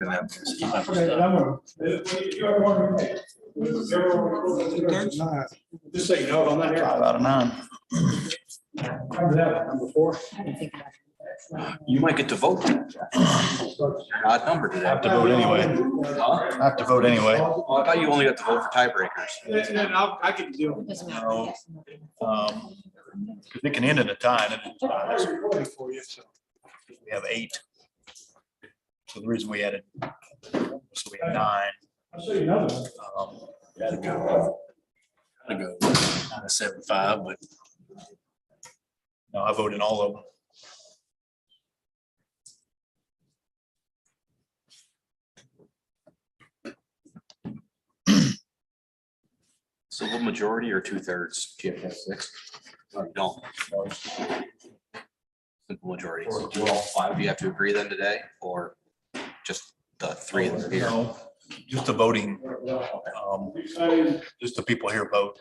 Just so you know, on that. 5 out of 9. Number 4. You might get to vote. Odd number I today. have to vote anyway. I have to vote anyway. Oh, I thought you only got to vote for tiebreakers. I can do it. No. Because it can end in a tie. And it's For you, so. we have 8. So the reason we added, so we had 9. I'll show you another one. Gotta go. I go 9-7-5, but No, I voted all of them. civil majority or 2/3. Do you have to have 6? Or you don't? Simple majority. So do all 5 you have to agree then today, or just the 3 that are here? No, just the voting, just the people here vote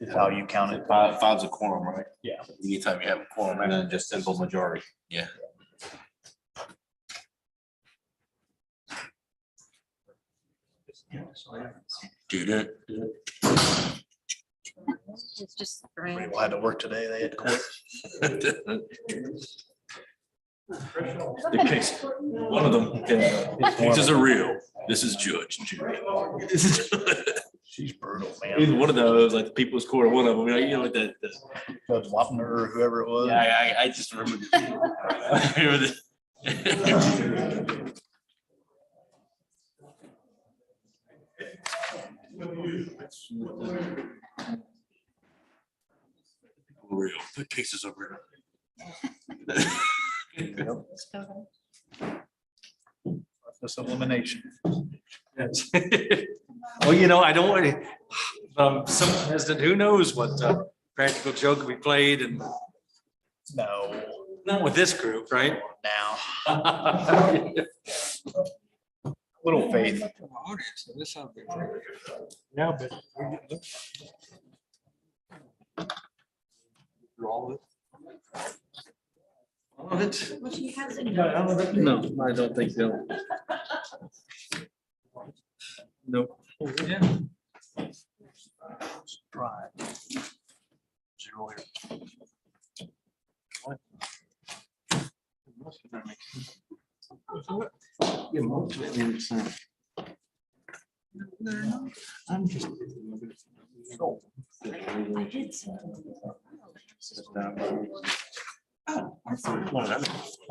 is how you count it. 5's a quorum, right? Yeah. Anytime you have a quorum, and then just simple majority. Yeah. Dude, It's just People had to work today. They had to quit. the case, one of them, cases are real. This is Judge Judy. She's brutal, Either man. one of those, like the People's Court, one of them, you know, like that. Judge Wapner or whoever it was. Yeah, I just remember. I remember this. Real, the cases are real. This elimination. Yes. Well, you know, I don't want to, some hesitant, who knows what practical joke we played, and No, not with this group, right? now. Little faith. Yeah, but. All of it? Well, she has it. No, I don't think so. Nope. Yeah. Right. 0 here. Yeah, most of it makes sense. I'm just. Oh,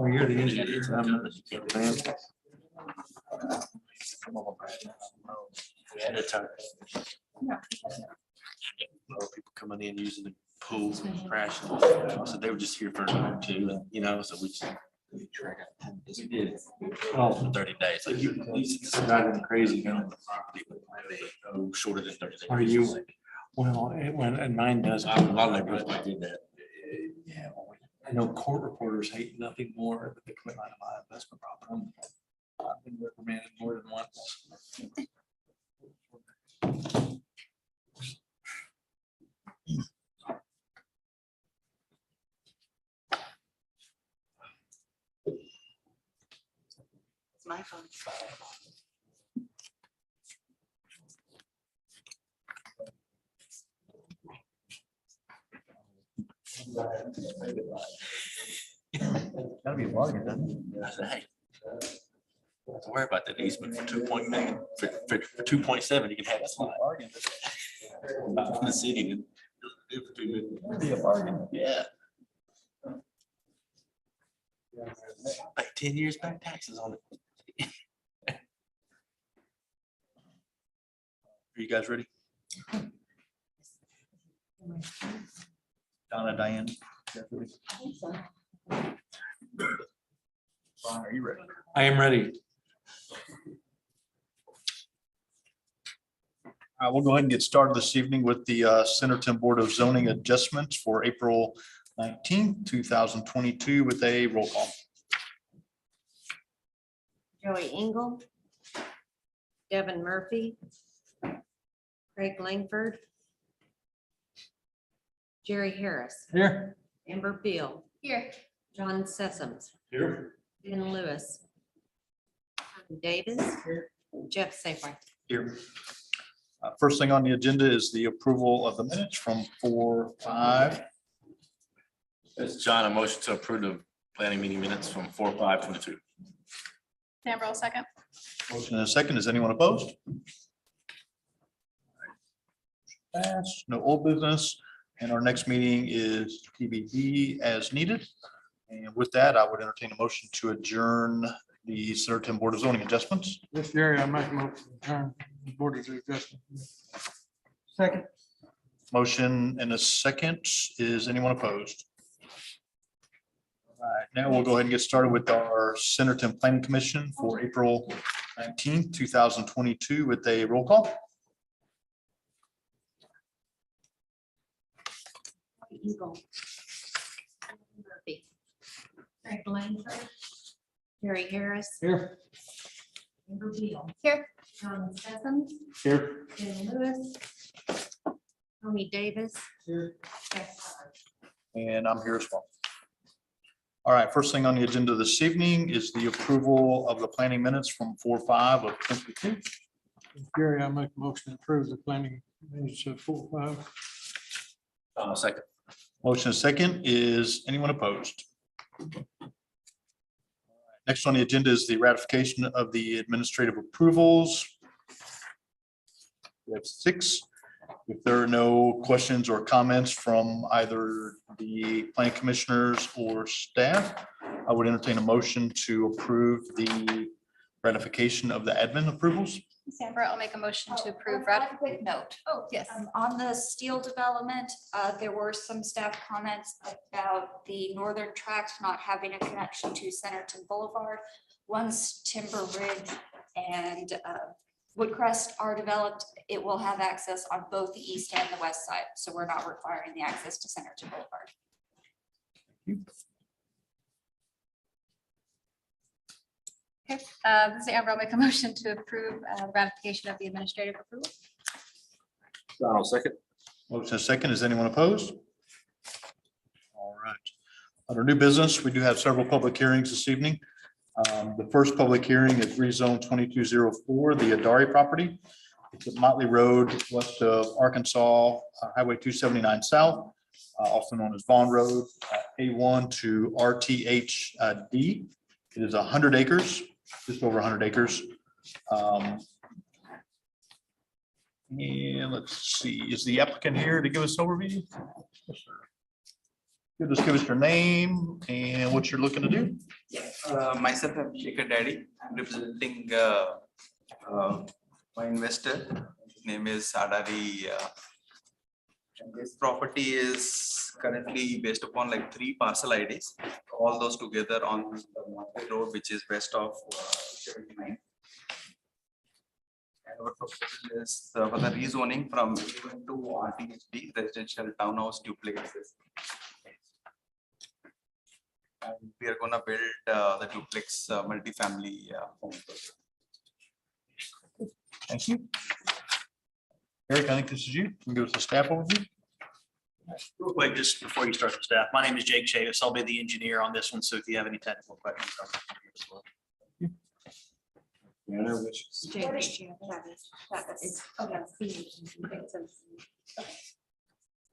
you're the engineer. At a time. People coming in using the pools and crashing. So they were just here for a night too, you know, so we just. We did it. Oh, for 30 days. Like it's driving crazy, you know, the property, but no shorter than 30 days. Are you? Well, and mine does. A lot of neighborhoods might do that. Yeah, I know court reporters hate nothing more than the quit line of my investment property. I've been reprimanded more than once. It's my phone. Gotta be a bargain, doesn't it? I said, hey, don't worry about that easement for 2 million, for 2.7, you can have that slide. Bargain. From the city. To do for 2 million. It'd be a bargain. Yeah. Like 10 years back taxes on it. Are you guys ready? Donna, Diane. Brian, are you ready? I am ready. We'll go ahead and get started this evening with the Centerton Board of Zoning Adjustments for April 19th, 2022 with a roll call. Joey Engel, Devin Murphy, Craig Langford, Jerry Harris, Here. Amber Field. Here. John Sessoms, Here. Ben Lewis, Davis. Jeff Safeway. Here. First thing on the agenda is the approval of the minutes from 4/5. It's John, a motion to approve the planning meeting minutes from 4/5/22. Amber, second. Motion and a second. Is anyone opposed? Pass. No old business. And our next meeting is TBD as needed. And with that, I would entertain a motion to adjourn the Centerton Board of Zoning Adjustments. This Jerry, I make a motion to adjourn the Board of Adjustment. Second. Motion and a second. Is anyone opposed? All right, now we'll go ahead and get started with our Centerton Planning Commission for April 19th, 2022 with a roll call. Eagle. Murphy. Craig Langford. Jerry Harris. Here. Amber Beal. Here. John Sessoms. Here. Ben Lewis. Tommy Davis. Here. Jeff Howard. And I'm here as well. All right, first thing on the agenda this evening is the approval of the planning minutes from 4/5 of 22. Jerry, I make a motion to approve the planning minutes of 4/5. Second. Motion is second. Is anyone opposed? Next on the agenda is the ratification of the administrative approvals. We have 6. If there are no questions or comments from either the planning commissioners or staff, I would entertain a motion to approve the ratification of the admin approvals. Amber, I'll make a motion to approve. One quick note. Oh, yes. On the steel development, there were some staff comments about the northern tracks not having a connection to Centerton Boulevard. Once Timber Ridge and Woodcrest are developed, it will have access on both the east and the west side. So we're not requiring the access to Centerton Boulevard. Okay, this is Amber, I'll make a motion to approve ratification of the administrative approval. John, second. Motion is second. Is anyone opposed? All right. Under new business, we do have several public hearings this evening. The first public hearing is rezone 2204, the Adari property. It's at Motley Road, west of Arkansas, Highway 279 South, also known as Vaughn Road, A1 to RTHD. It is 100 acres, just over 100 acres. And let's see, is the applicant here to give us an overview? Just give us your name and what you're looking to do. Myself, I'm Shekhar Daddy. I'm representing my investor. His name is Adari. And this property is currently based upon like 3 parcel IDs, all those together on the Mountain Road, which is west of 79. And our proposal is for the rezoning from A1 to RTHD, residential townhouse duplexes. And we are gonna build the duplex multifamily home. Thank you. Eric, I think this is you. Can you give us a staff overview? Real quick, just before you start the staff, my name is Jake Chavis. I'll be the engineer on this one, so if you have any technical questions. I'm here as well.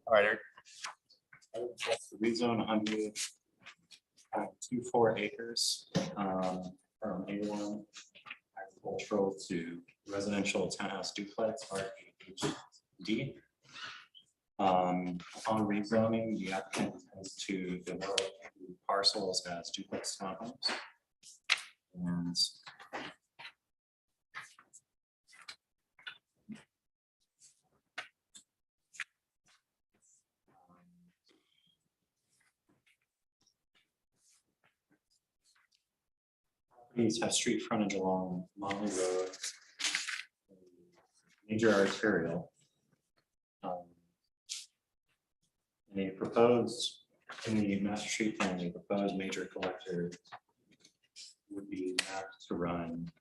All right, Eric. Rezone 124 acres from A1 agricultural to residential townhouse duplex RTHD. Upon rezoning, the applicant intends to develop the parcels as duplex townhomes. And these have street frontage along Motley Road, major arterial. And they proposed in the master street plan, the proposed major collector would be mapped to run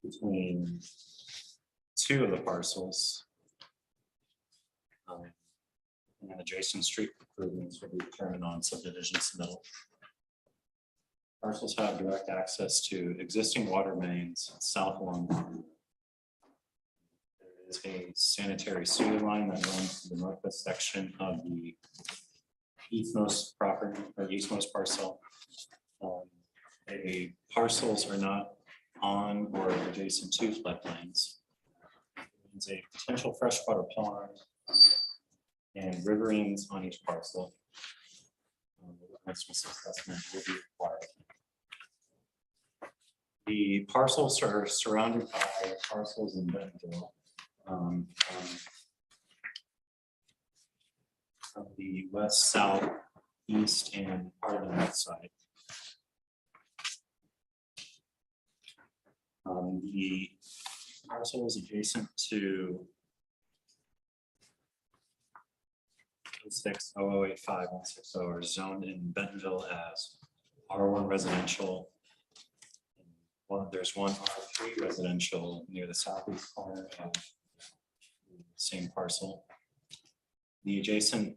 between 2 of the parcels. And then adjacent street improvements will be determined on subdivision submittal. Parcels have direct access to existing water mains south along. There is a sanitary sewer line that runs through the northwest section of the eastmost property or eastmost parcel. The parcels are not on or adjacent to floodplains. There's a potential freshwater pond and riverines on each parcel. The wetlands assessment will be required. The parcels are surrounded by parcels in Bentonville. From the west, south, east, and part of the north side. The parcels adjacent to 060085160 are zoned in Bentonville as R1 residential. There's one R3 residential near the southeast corner of the same parcel. The adjacent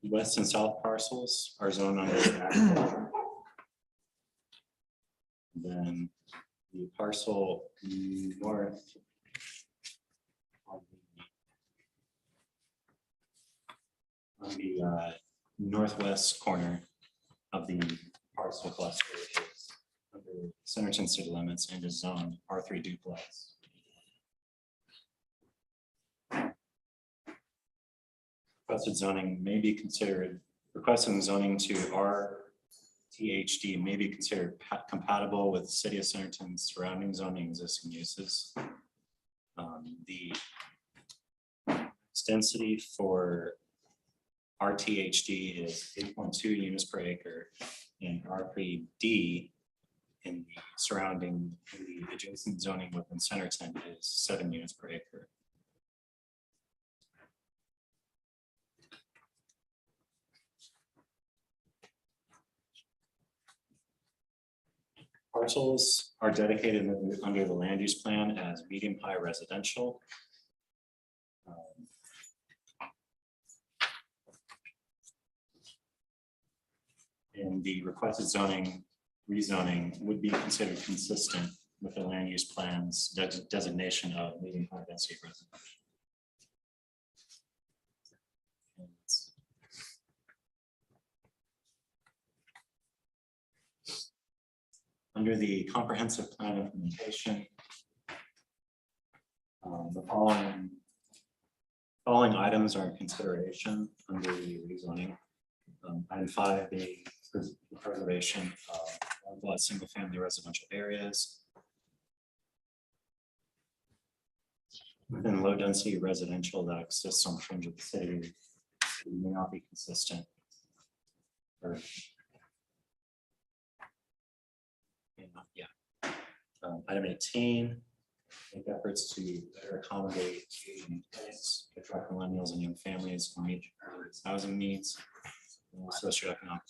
west and south parcels are zoned under agriculture. Then the parcel north on the northwest corner of the parcel cluster is under Centerton city limits and is zoned R3 duplex. Requested zoning may be considered, requesting zoning to RTHD may be considered compatible with the city of Centerton's surrounding zoning existing uses. The density for RTHD is 8.2 units per acre, and R3D in the surrounding, the adjacent zoning within Centerton is 7 units per acre. Parcels are dedicated under the land use plan as medium-high residential. And the requested zoning rezoning would be considered consistent with the land use plan's designation of medium-high density residential. Under the comprehensive plan implementation, the following items are in consideration under the rezoning. Item 5 being the preservation of single-family residential areas within low-density residential that exists on the fringe of the city may not be consistent. Item 18, make efforts to better accommodate aging in place, attract millennials and young families to meet housing needs, and socioeconomic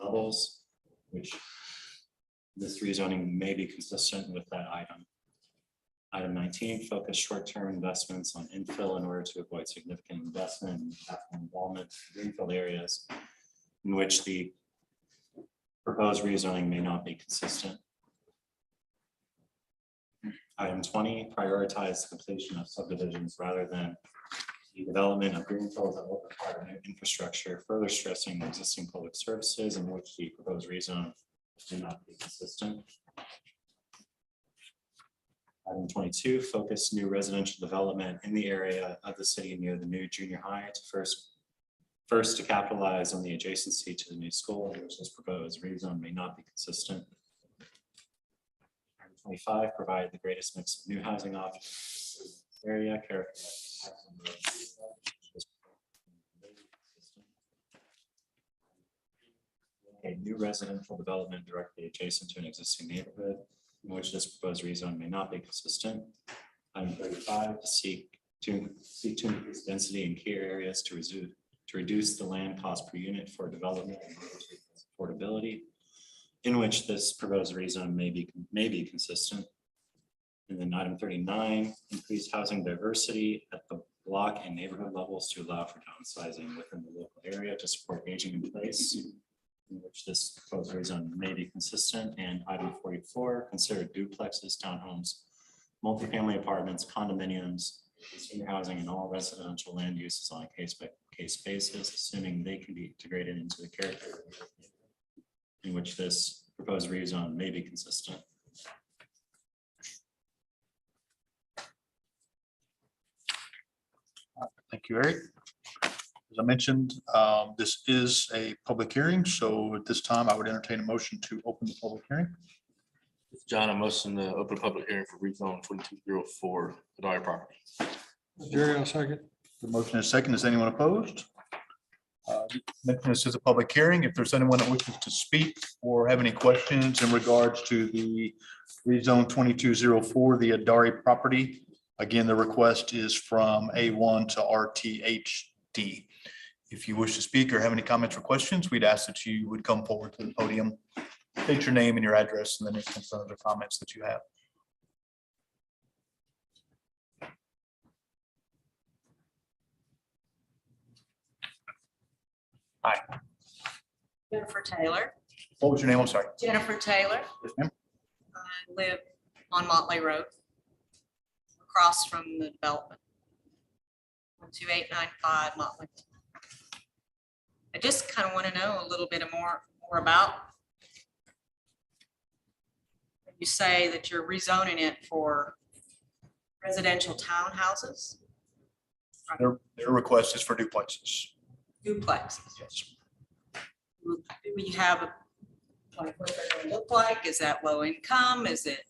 levels, which this rezoning may be consistent with that item. Item 19, focus short-term investments on infill in order to avoid significant investment and capital involvement in greenfield areas in which the proposed rezoning may not be consistent. Item 20, prioritize the completion of subdivisions rather than the development of greenfields that will require new infrastructure, further stressing existing public services in which the proposed rezone may not be consistent. Item 22, focus new residential development in the area of the city near the new junior high to first to capitalize on the adjacency to the new school, which this proposed rezone may not be consistent. 25, provide the greatest mix of new housing options in the area, a new residential development directly adjacent to an existing neighborhood in which this proposed rezone may not be consistent. Item 35, to seek to increase density in key areas to reduce the land cost per unit for development and affordability, in which this proposed rezone may be consistent. And then item 39, increase housing diversity at the block and neighborhood levels to allow for downsizing within the local area to support aging in place in which this proposed rezone may be consistent, and item 44, consider duplexes, townhomes, multifamily apartments, condominiums, senior housing, and all residential land uses on a case-by-case basis, assuming they can be integrated into the character in which this proposed rezone may be consistent. Thank you, Eric. As I mentioned, this is a public hearing, so at this time I would entertain a motion to open the public hearing. John, I motion to open a public hearing for rezone 2204, the Dyer property. Jerry, I'll second. The motion is second. Is anyone opposed? Mention this is a public hearing. If there's anyone that wishes to speak or have any questions in regards to the rezone 2204, the Adari property, again, the request is from A1 to RTHD. If you wish to speak or have any comments or questions, we'd ask that you would come forward to the podium, state your name and your address, and then any concerns or comments that you have. Hi, Jennifer Taylor. what was your name? I'm sorry. Jennifer Taylor. Yes, ma'am. I live on Motley Road, across from the development. 12895 Motley. I just kind of want to know a little bit more about. You say that you're rezoning it for residential townhouses, Their request is for duplexes. duplexes. Yes. Do we have like what they're going to look like? Is that low income? Is it?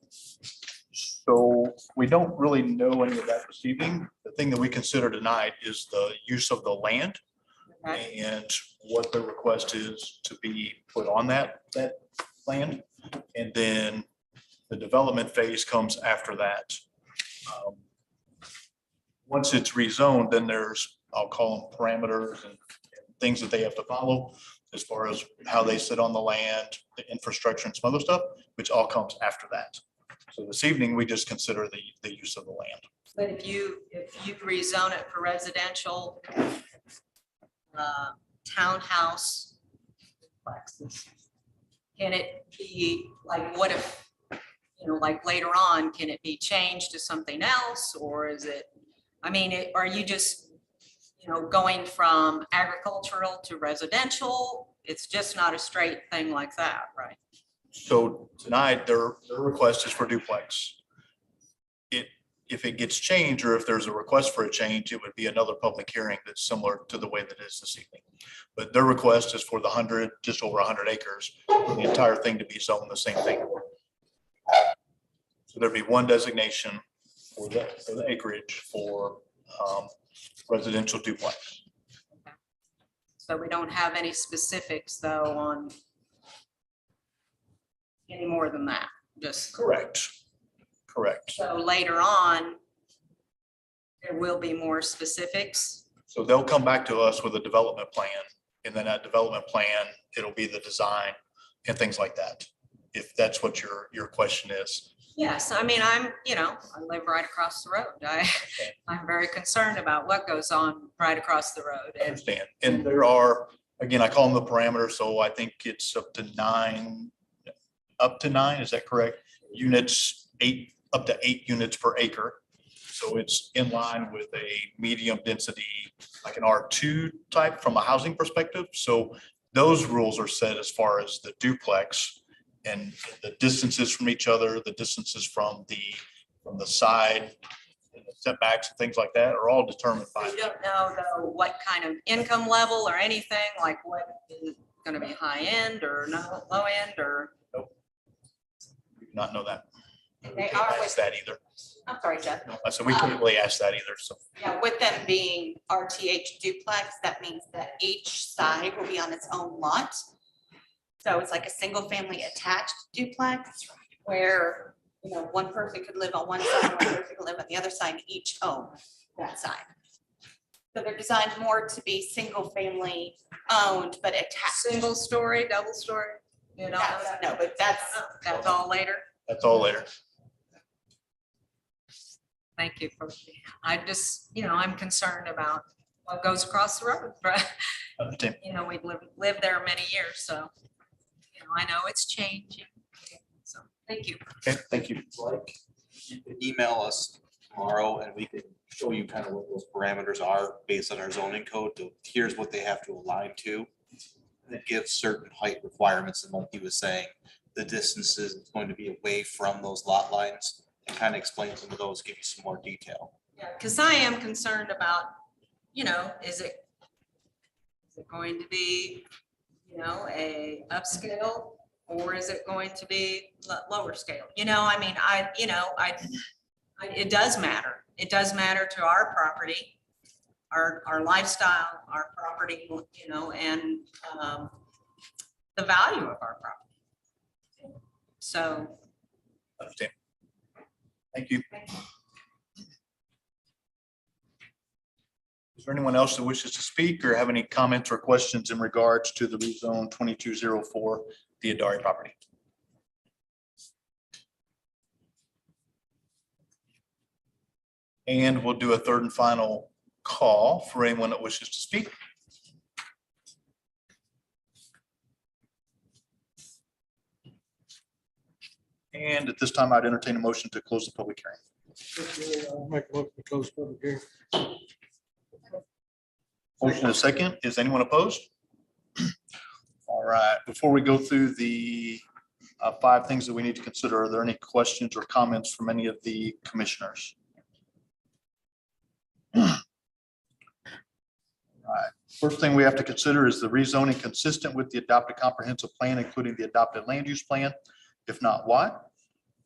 So we don't really know any of that this evening. The thing that we consider tonight is the use of the land Okay. and what the request is to be put on that land. And then the development phase comes after that. Once it's rezoned, then there's, I'll call them parameters and things that they have to follow as far as how they sit on the land, the infrastructure and some other stuff, which all comes after that. So this evening, we just consider the use of the land. But if you rezone it for residential townhouse complexes, can it be like, what if, like later on, can it be changed to something else? Or is it, I mean, are you just, going from agricultural to residential? It's just not a straight thing like that, right? So tonight, their request is for duplex. If it gets changed, or if there's a request for a change, it would be another public hearing that's similar to the way that it is this evening. But their request is for the just over 100 acres, for the entire thing to be zoned the same thing. So there'd be one designation for the acreage for residential duplex. So we don't have any specifics though on any more than that, just. Correct. So later on, there will be more specifics. So they'll come back to us with a development plan, and then that development plan, it'll be the design and things like that. If that's what your question is. Yes, I mean, I live right across the road. I'm very concerned about what goes on right across the road. I understand. And there are, again, I call them the parameters. So I think it's up to nine, is that correct? Units, up to 8 units per acre. So it's in line with a medium density, like an R2 type from a housing perspective. So those rules are set as far as the duplex and the distances from each other, the distances from the side, and the setbacks and things like that are all determined by. You don't know though what kind of income level or anything, like what is going to be high end or no low end or. Nope. We do not know that. They Can't are ask with, that either. I'm sorry, Jeff. No, I said we couldn't really ask that either. So Yeah, with them being RTH duplex, that means that each side will be on its own lot. So it's like a single family attached duplex where, one person could live on one side, one person could live on the other side, and each own that side. So they're designed more to be single family owned, but attached. Single story, double story, you know? No, but That's all later. that's all later. Thank you for, I just, I'm concerned about what goes across the road, right? Understand. You know, we've lived there many years, so, you know, I know it's changing. So, thank you. Okay, thank you. You can email us tomorrow and we can show you kind of what those parameters are based on our zoning code. Here's what they have to align to. And it gives certain height requirements, and like he was saying, the distances is going to be away from those lot lines, and kind of explain some of those, give you some more detail. Yeah, because I am concerned about, you know, is it going to be, you know, a upscale, or is it going to be lower scale? You know, I mean, it does matter. It does matter to our property, our lifestyle, our property, you know, and the value of our property. So. Understand. Thank you. Is there anyone else that wishes to speak or have any comments or questions in regards to the rezone 2204, the Adari property? And we'll do a third and final call for anyone that wishes to speak. And at this time, I'd entertain a motion to close the public hearing. I'll make a motion to close public hearing. Motion and a second. Is anyone opposed? All right, before we go through the 5 things that we need to consider, are there any questions or comments from any of the commissioners? All right, first thing we have to consider is the rezoning consistent with the adopted comprehensive plan, including the adopted land use plan. If not, why?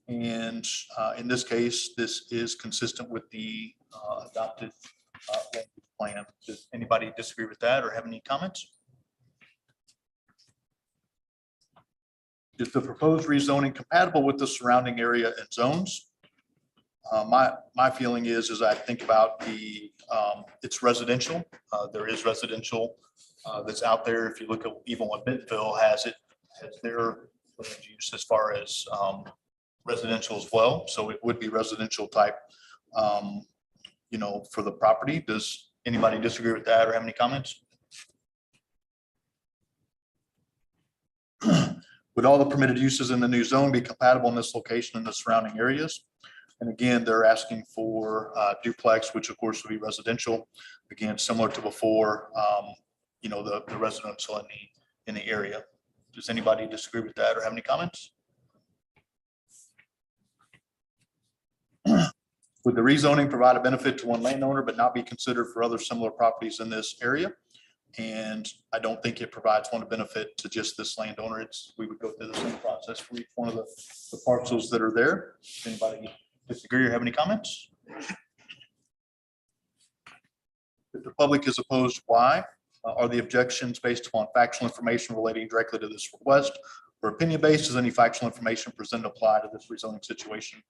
And in this case, this is consistent with the adopted land use plan. Does anybody disagree with that or have any comments? Is the proposed rezoning compatible with the surrounding area and zones? My feeling is I think about it's residential. There is residential that's out there. If you look at even what Bentonville has their land use as far as residential as well. So it would be residential type, you know, for the property. Does anybody disagree with that or have any comments? Would all the permitted uses in the new zone be compatible in this location and the surrounding areas? And again, they're asking for duplex, which of course would be residential. Again, similar to before, you know, the residential in the area. Does anybody disagree with that or have any comments? Would the rezoning provide a benefit to one landowner but not be considered for other similar properties in this area? And I don't think it provides one benefit to just this landowner. We would go through the same process for each one of the parcels that are there. Does anybody disagree or have any comments? If the public is opposed, why? Are the objections based upon factual information relating directly to this request, or opinion-based? Does any factual information presented apply to this rezoning situation?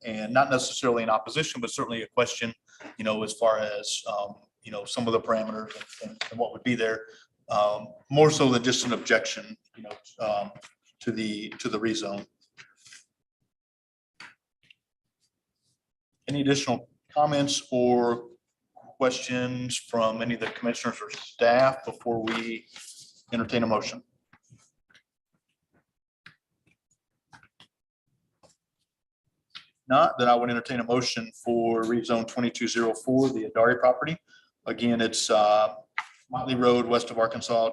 And not necessarily in opposition, but certainly a question, you know, as far as, you know, some of the parameters and what would be there, more so than just an objection, you know, to the rezone. Any additional comments or questions from any of the commissioners or staff before we entertain a motion? Not, then I would entertain a motion for rezone 2204, the Adari property. Again, it's Motley Road, west of Arkansas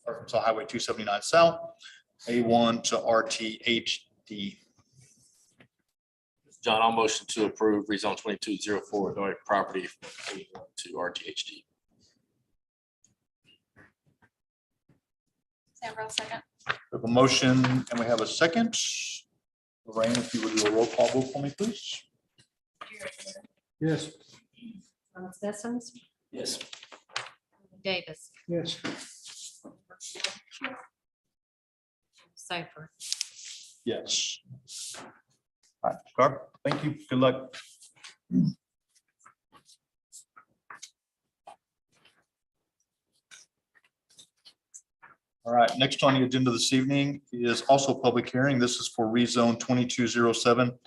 Highway 279 South, A1 to RTHD. John, I'll motion to approve rezone 2204 Adari property to RTHD. Sandra, second. We have a motion and we have a second. Lorraine, if you would do a roll call vote for me, please. Yes. Sessoms, Yes. Davis, Yes. Seifert. Yes. All right, Carr, thank you. Good luck. All right, next on the agenda this evening is also a public hearing. This is for rezone 2207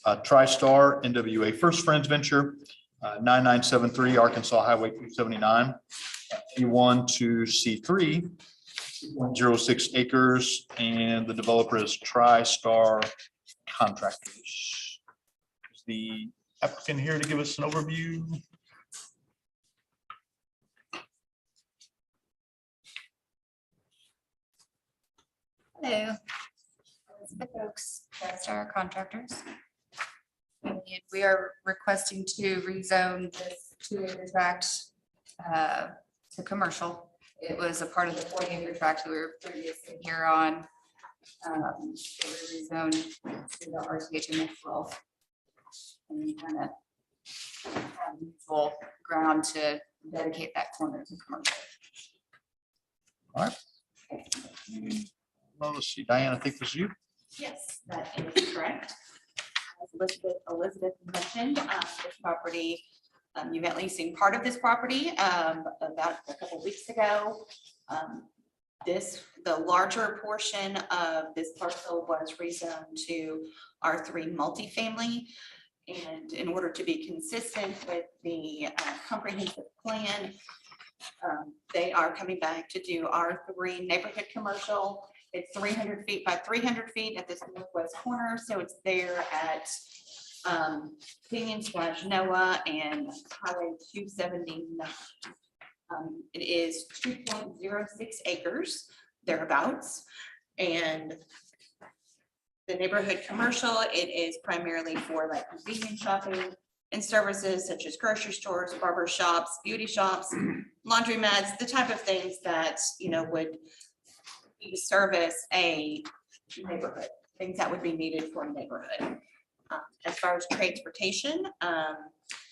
TriStar NWA First Friends Venture. 9973 Arkansas Highway 279, A1 to C3, 106 acres, and the developer is TriStar Contractors. Is the applicant here to give us an overview? Hello. Elizabeth Oaks, Star Contractors. And we are requesting to rezone this 2-acre tract to commercial. It was a part of the 40-acre tract that we were previously here on. So we rezoned to the RTH 12. And kind of useful ground to dedicate that corner to commercial. All right. Well, let's see, Diane, I think this is you. Yes, that is correct. As Elizabeth mentioned, this property, you've at least seen part of this property about a couple of weeks ago. The larger portion of this parcel was rezoned to R3 multifamily. And in order to be consistent with the comprehensive plan, they are coming back to do R3 neighborhood commercial. It's 300 feet by 300 feet at this northwest corner. So it's there at Canyon/Noah and Highway 279. It is 2.06 acres thereabouts. And the neighborhood commercial, it is primarily for like convenience shopping and services such as grocery stores, barber shops, beauty shops, laundromats, the type of things that, you know, would service a neighborhood, things that would be needed for a neighborhood. As far as transportation,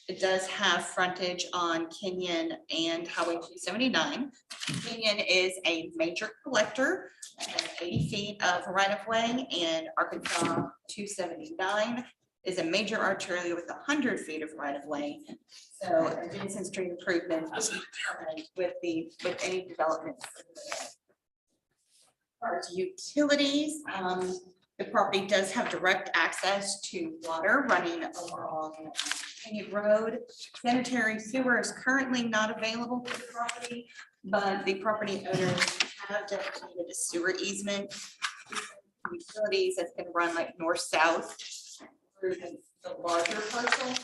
it does have frontage on Kenyon and Highway 279. Kenyon is a major collector, 80 feet of right of way, and Arkansas 279 is a major arterial with 100 feet of right of way. So a Jensen Street improvement with any development. As utilities, the property does have direct access to water running along Kenyon Road. Sanitary sewer is currently not available for the property, but the property owners have dedicated a sewer easement. Utilities that's going to run like north-south through the larger parcel.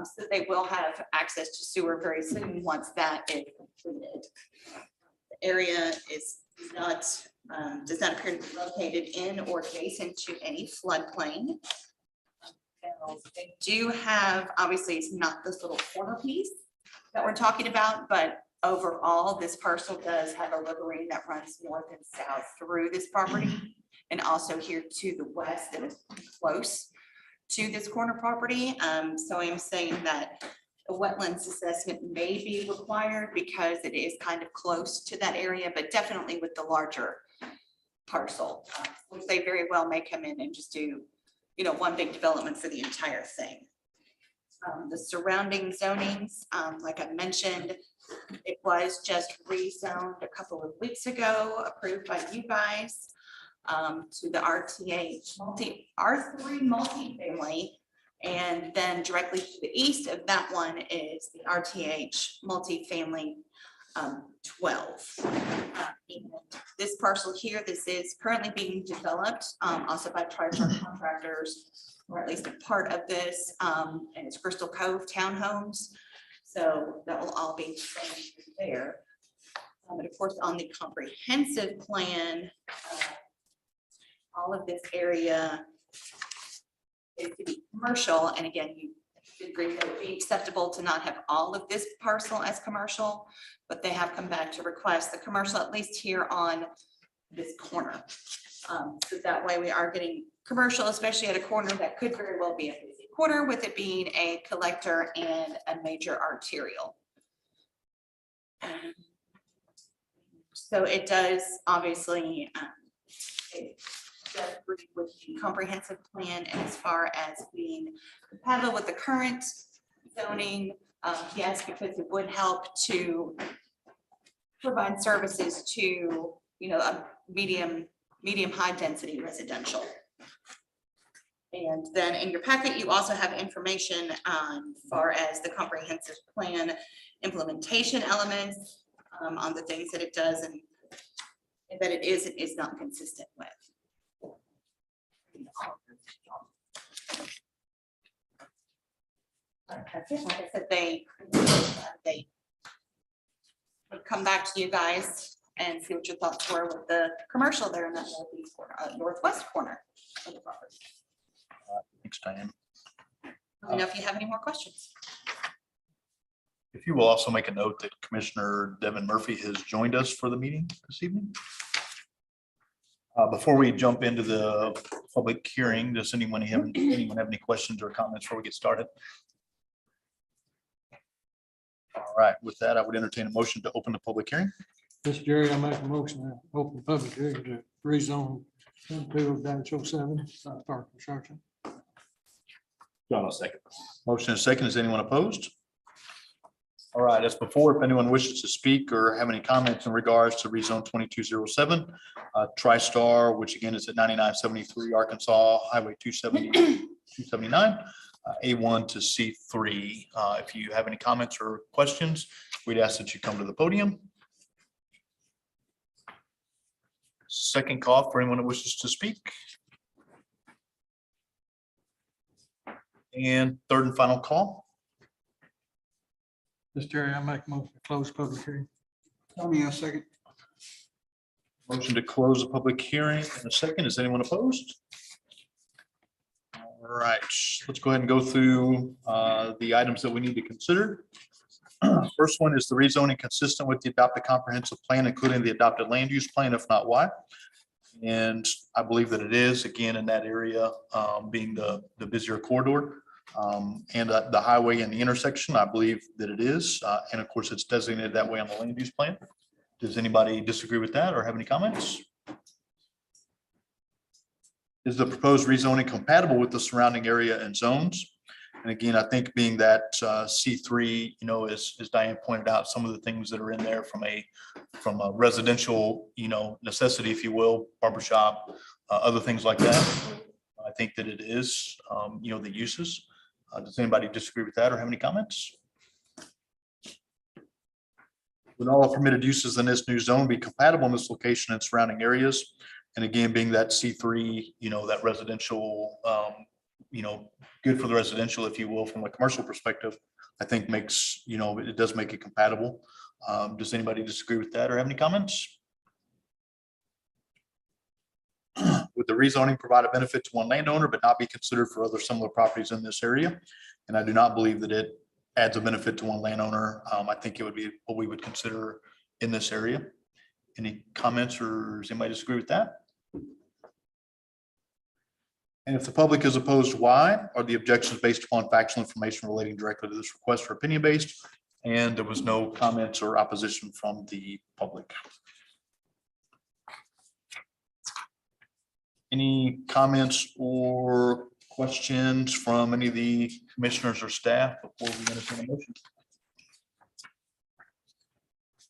So they will have access to sewer very soon once that is completed. The area is not does not appear to be located in or adjacent to any floodplain. They do have, obviously, it's not this little corner piece that we're talking about, but overall, this parcel does have a riverine that runs north and south through this property, and also here to the west that is close to this corner property. So I'm saying that a wetlands assessment may be required because it is kind of close to that area, but definitely with the larger parcel, which they very well may come in and just do, you know, one big development for the entire thing. The surrounding zonings, like I mentioned, it was just rezoned a couple of weeks ago, approved by you guys to the RTH R3 multifamily. And then directly to the east of that one is the RTH multifamily 12. This parcel here, this is currently being developed also by TriStar Contractors, or at least a part of this, and it's Crystal Cove Townhomes. So that will all be there. But of course, on the comprehensive plan, all of this area is to be commercial. And again, you agree that it would be acceptable to not have all of this parcel as commercial, but they have come back to request the commercial, at least here on this corner. So that way we are getting commercial, especially at a corner that could very well be a busy corner, with it being a collector and a major arterial. So it does obviously it does agree with the comprehensive plan, and as far as being compatible with the current zoning, yes, because it would help to provide services to, you know, a medium high density residential. And then in your packet, you also have information on far as the comprehensive plan implementation elements, on the things that it does and that it is and is not consistent with. Like I said, they would come back to you guys and see what your thoughts were with the commercial there in that northeast corner, northwest corner of the property. Thanks, Diane. Let me know if you have any more questions. If you will also make a note that Commissioner Devin Murphy has joined us for the meeting this evening. Before we jump into the public hearing, does anyone have any questions or comments before we get started? All right, with that, I would entertain a motion to open the public hearing. Mr. Jerry, I make a motion to open the public hearing to rezone 2-07, start construction. John, a second. Motion is second. Is anyone opposed? All right, as before, if anyone wishes to speak or have any comments in regards to rezone 2207, TriStar, which again is at 9973 Arkansas Highway 279, A1 to C3. If you have any comments or questions, we'd ask that you come to the podium. Second call for anyone who wishes to speak. And third and final call. Mr. Jerry, I make a motion to close public hearing. Tony, a second. Motion to close the public hearing in a second. Is anyone opposed? All right, let's go ahead and go through the items that we need to consider. First one is the rezoning consistent with the adopted comprehensive plan, including the adopted land use plan, if not why. And I believe that it is, again, in that area, being the busier corridor and the highway and the intersection, I believe that it is. And of course, it's designated that way on the land use plan. Does anybody disagree with that or have any comments? Is the proposed rezoning compatible with the surrounding area and zones? And again, I think being that C3, you know, as Diane pointed out, some of the things that are in there from a residential, you know, necessity, if you will, barbershop, other things like that. I think that it is, you know, the uses. Does anybody disagree with that or have any comments? Would all permitted uses in this new zone be compatible in this location and surrounding areas? And again, being that C3, you know, that residential, you know, good for the residential, if you will, from a commercial perspective, I think makes, you know, it does make it compatible. Does anybody disagree with that or have any comments? Would the rezoning provide a benefit to one landowner but not be considered for other similar properties in this area? And I do not believe that it adds a benefit to one landowner. I think it would be what we would consider in this area. Any comments or does anybody disagree with that? And if the public is opposed, why? Are the objections based upon factual information relating directly to this request or opinion based? And there was no comments or opposition from the public. Any comments or questions from any of the commissioners or staff before we entertain a motion?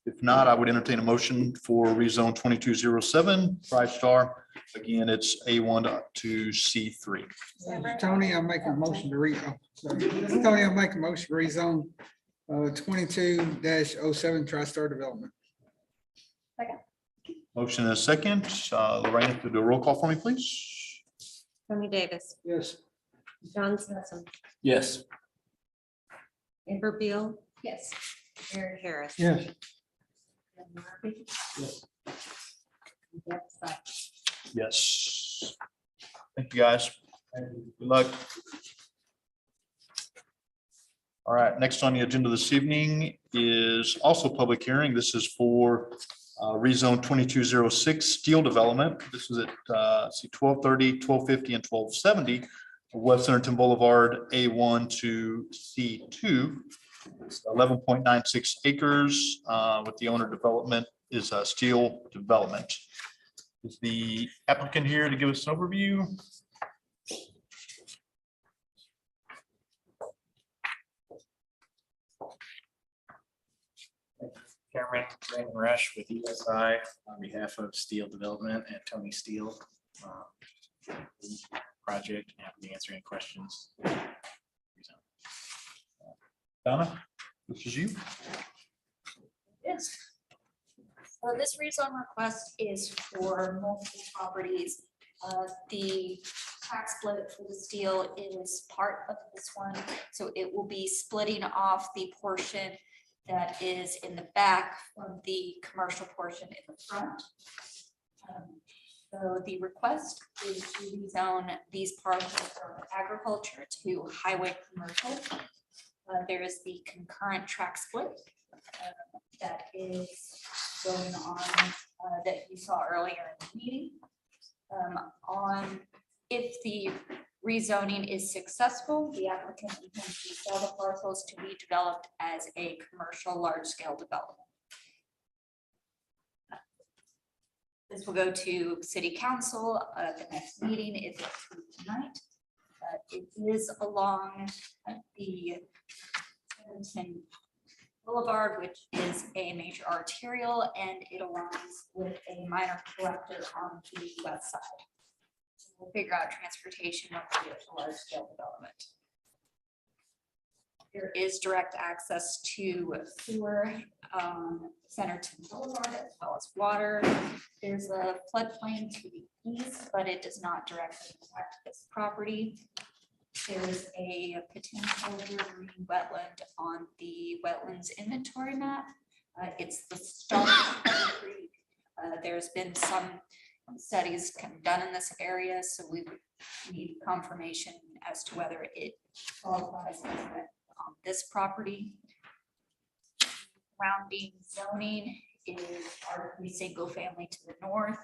If not, I would entertain a motion for rezone 2207, TriStar. Again, it's A1 to C3. Tony, I'll make a motion to Tony, I'll make a motion to rezone 22-07 TriStar Development. Motion and a second. Lorraine, do a roll call for me, please. Tony Davis, Yes. John Sessom, Yes. Amber Beal, Yes. Mary Harris. Yes. Ed Murphy. Yes. And Deb Sykes. Yes. Thank you, guys. Good luck. All right, next on the agenda this evening is also public hearing. This is for rezone 2206 steel development. This is at 1230, 1250, and 1270 West Centerton Boulevard, A1 to C2. It's 11.96 acres. With the owner development is steel development. Is the applicant here to give us an overview? Cameron Brandon Rush with ESI on behalf of Steel Development and Tony Steel. project and happy to answer any questions. Donna, this is you. Yes. So this rezone request is for multiple properties. The tax split for this deal is part of this one, so it will be splitting off the portion that is in the back from the commercial portion in the front. So the request is to rezone these parcels from agriculture to highway commercial. There is the concurrent track split that is going on that you saw earlier in the meeting. If the rezoning is successful, the applicant intends to sell the parcels to be developed as a commercial large-scale development. This will go to city council at the next meeting if it's approved tonight. It is along the Wetlands Boulevard, which is a major arterial, and it aligns with a minor collector on the west side. We'll figure out transportation once we get to large scale development. There is direct access to sewer, Centerton Boulevard, as well as water. There's a floodplain to the east, but it does not directly impact this property. There's a potential green wetland on the wetlands inventory map. It's the start of the creek. There's been some studies kind of done in this area, so we would need confirmation as to whether it qualifies as that on this property. Surrounding zoning is RP single family to the north.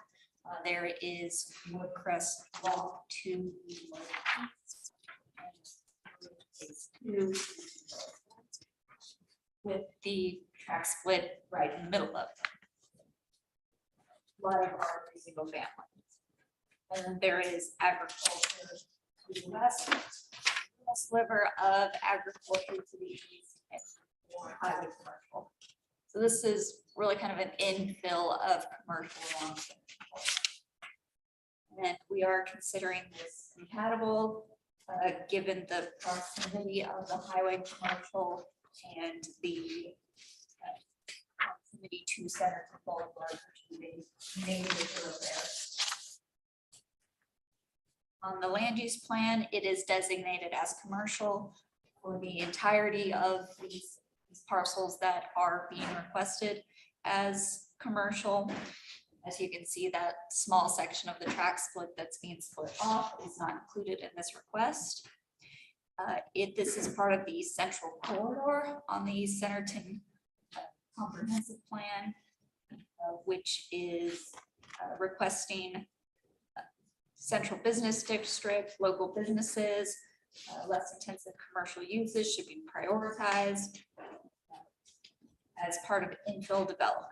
There is Woodcrest Walk to the northeast. With the track split right in the middle of it. A lot of our single family. And then there is agriculture to the west, a sliver of agriculture to the east, and more highway commercial. So this is really kind of an infill of commercial along. And we are considering this compatible, given the proximity of the highway commercial and the proximity to Centerton Boulevard, which is a major thoroughfare. On the land use plan, it is designated as commercial for the entirety of these parcels that are being requested as commercial. As you can see, that small section of the track split that's being split off is not included in this request. This is part of the central corridor on the Centerton comprehensive plan, which is requesting central business district, local businesses, less intensive commercial uses should be prioritized as part of infill development.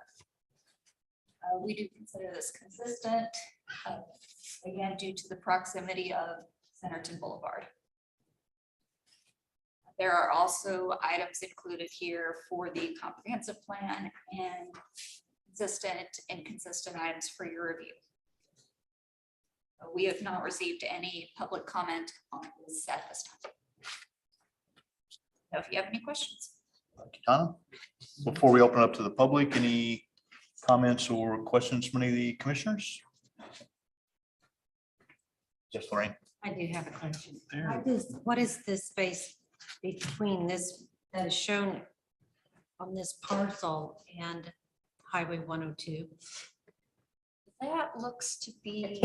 We do consider this consistent, again, due to the proximity of Centerton Boulevard. There are also items included here for the comprehensive plan and consistent and inconsistent items for your review. We have not received any public comment on this at this time. Now, if you have any questions. Thank you, Donna. Before we open up to the public, any comments or questions from any of the commissioners? Yes, Lorraine. I do have a question. What is this space between this that is shown on this parcel and Highway 102? That looks to be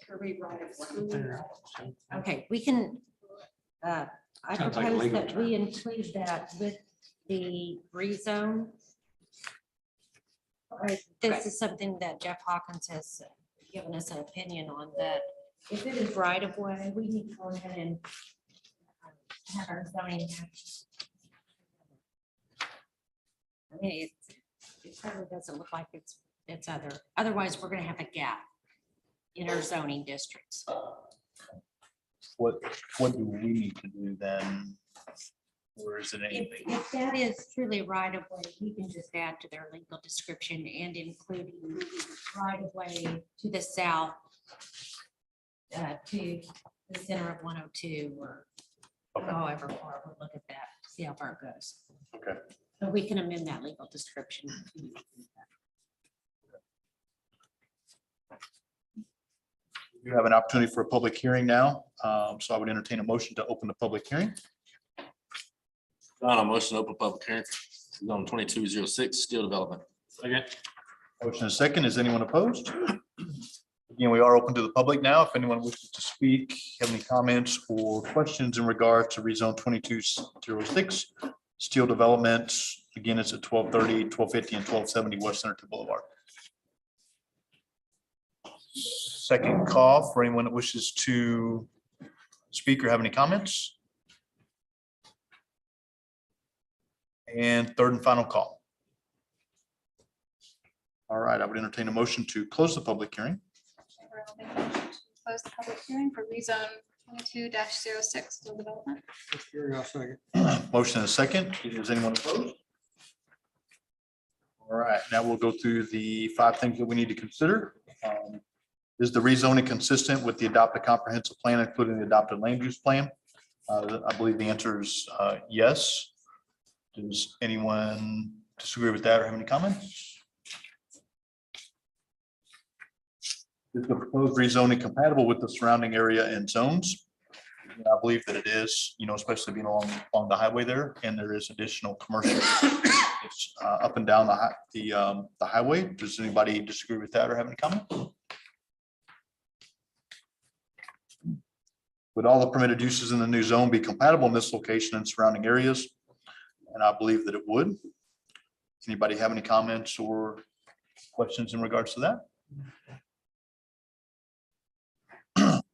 Kirby right of way. Okay, we can, I Sounds like a propose legal that we include that with the rezone. This is something that Jeff Hawkins has given us an opinion on, that if it is right of way, we need to go ahead and have our zoning. I mean, it probably doesn't look like it's otherwise we're gonna have a gap in our zoning districts. What do we need to do then? Or is it anything? If that is truly right of way, we can just add to their legal description and including right of way to the south to the center of 102 or however far, we'll look at that, see how far it goes. Okay. But we can amend that legal description. You have an opportunity for a public hearing now. So I would entertain a motion to open the public hearing. On a motion to open public hearing, zone 2206, steel development. Second. Motion and second. Is anyone opposed? Again, we are open to the public now. If anyone wishes to speak, have any comments or questions in regard to rezone 2206, steel development. Again, it's at 1230, 1250, and 1270 West Centerton Boulevard. Second call for anyone that wishes to speak or have any comments. And third and final call. All right, I would entertain a motion to close the public hearing. Close the public hearing for rezone 22-06 steel development. I'll second. Motion and a second. Is anyone opposed? All right, now we'll go through the 5 things that we need to consider. Is the rezoning consistent with the adopted comprehensive plan, including the adopted land use plan? I believe the answer is yes. Does anyone disagree with that or have any comments? Is the proposed rezoning compatible with the surrounding area and zones? And I believe that it is, especially being along the highway there, and there is additional commercial it's, up and down the highway. Does anybody disagree with that or have any comment? Would all the permitted uses in the new zone be compatible in this location and surrounding areas? And I believe that it would. Anybody have any comments or questions in regards to that?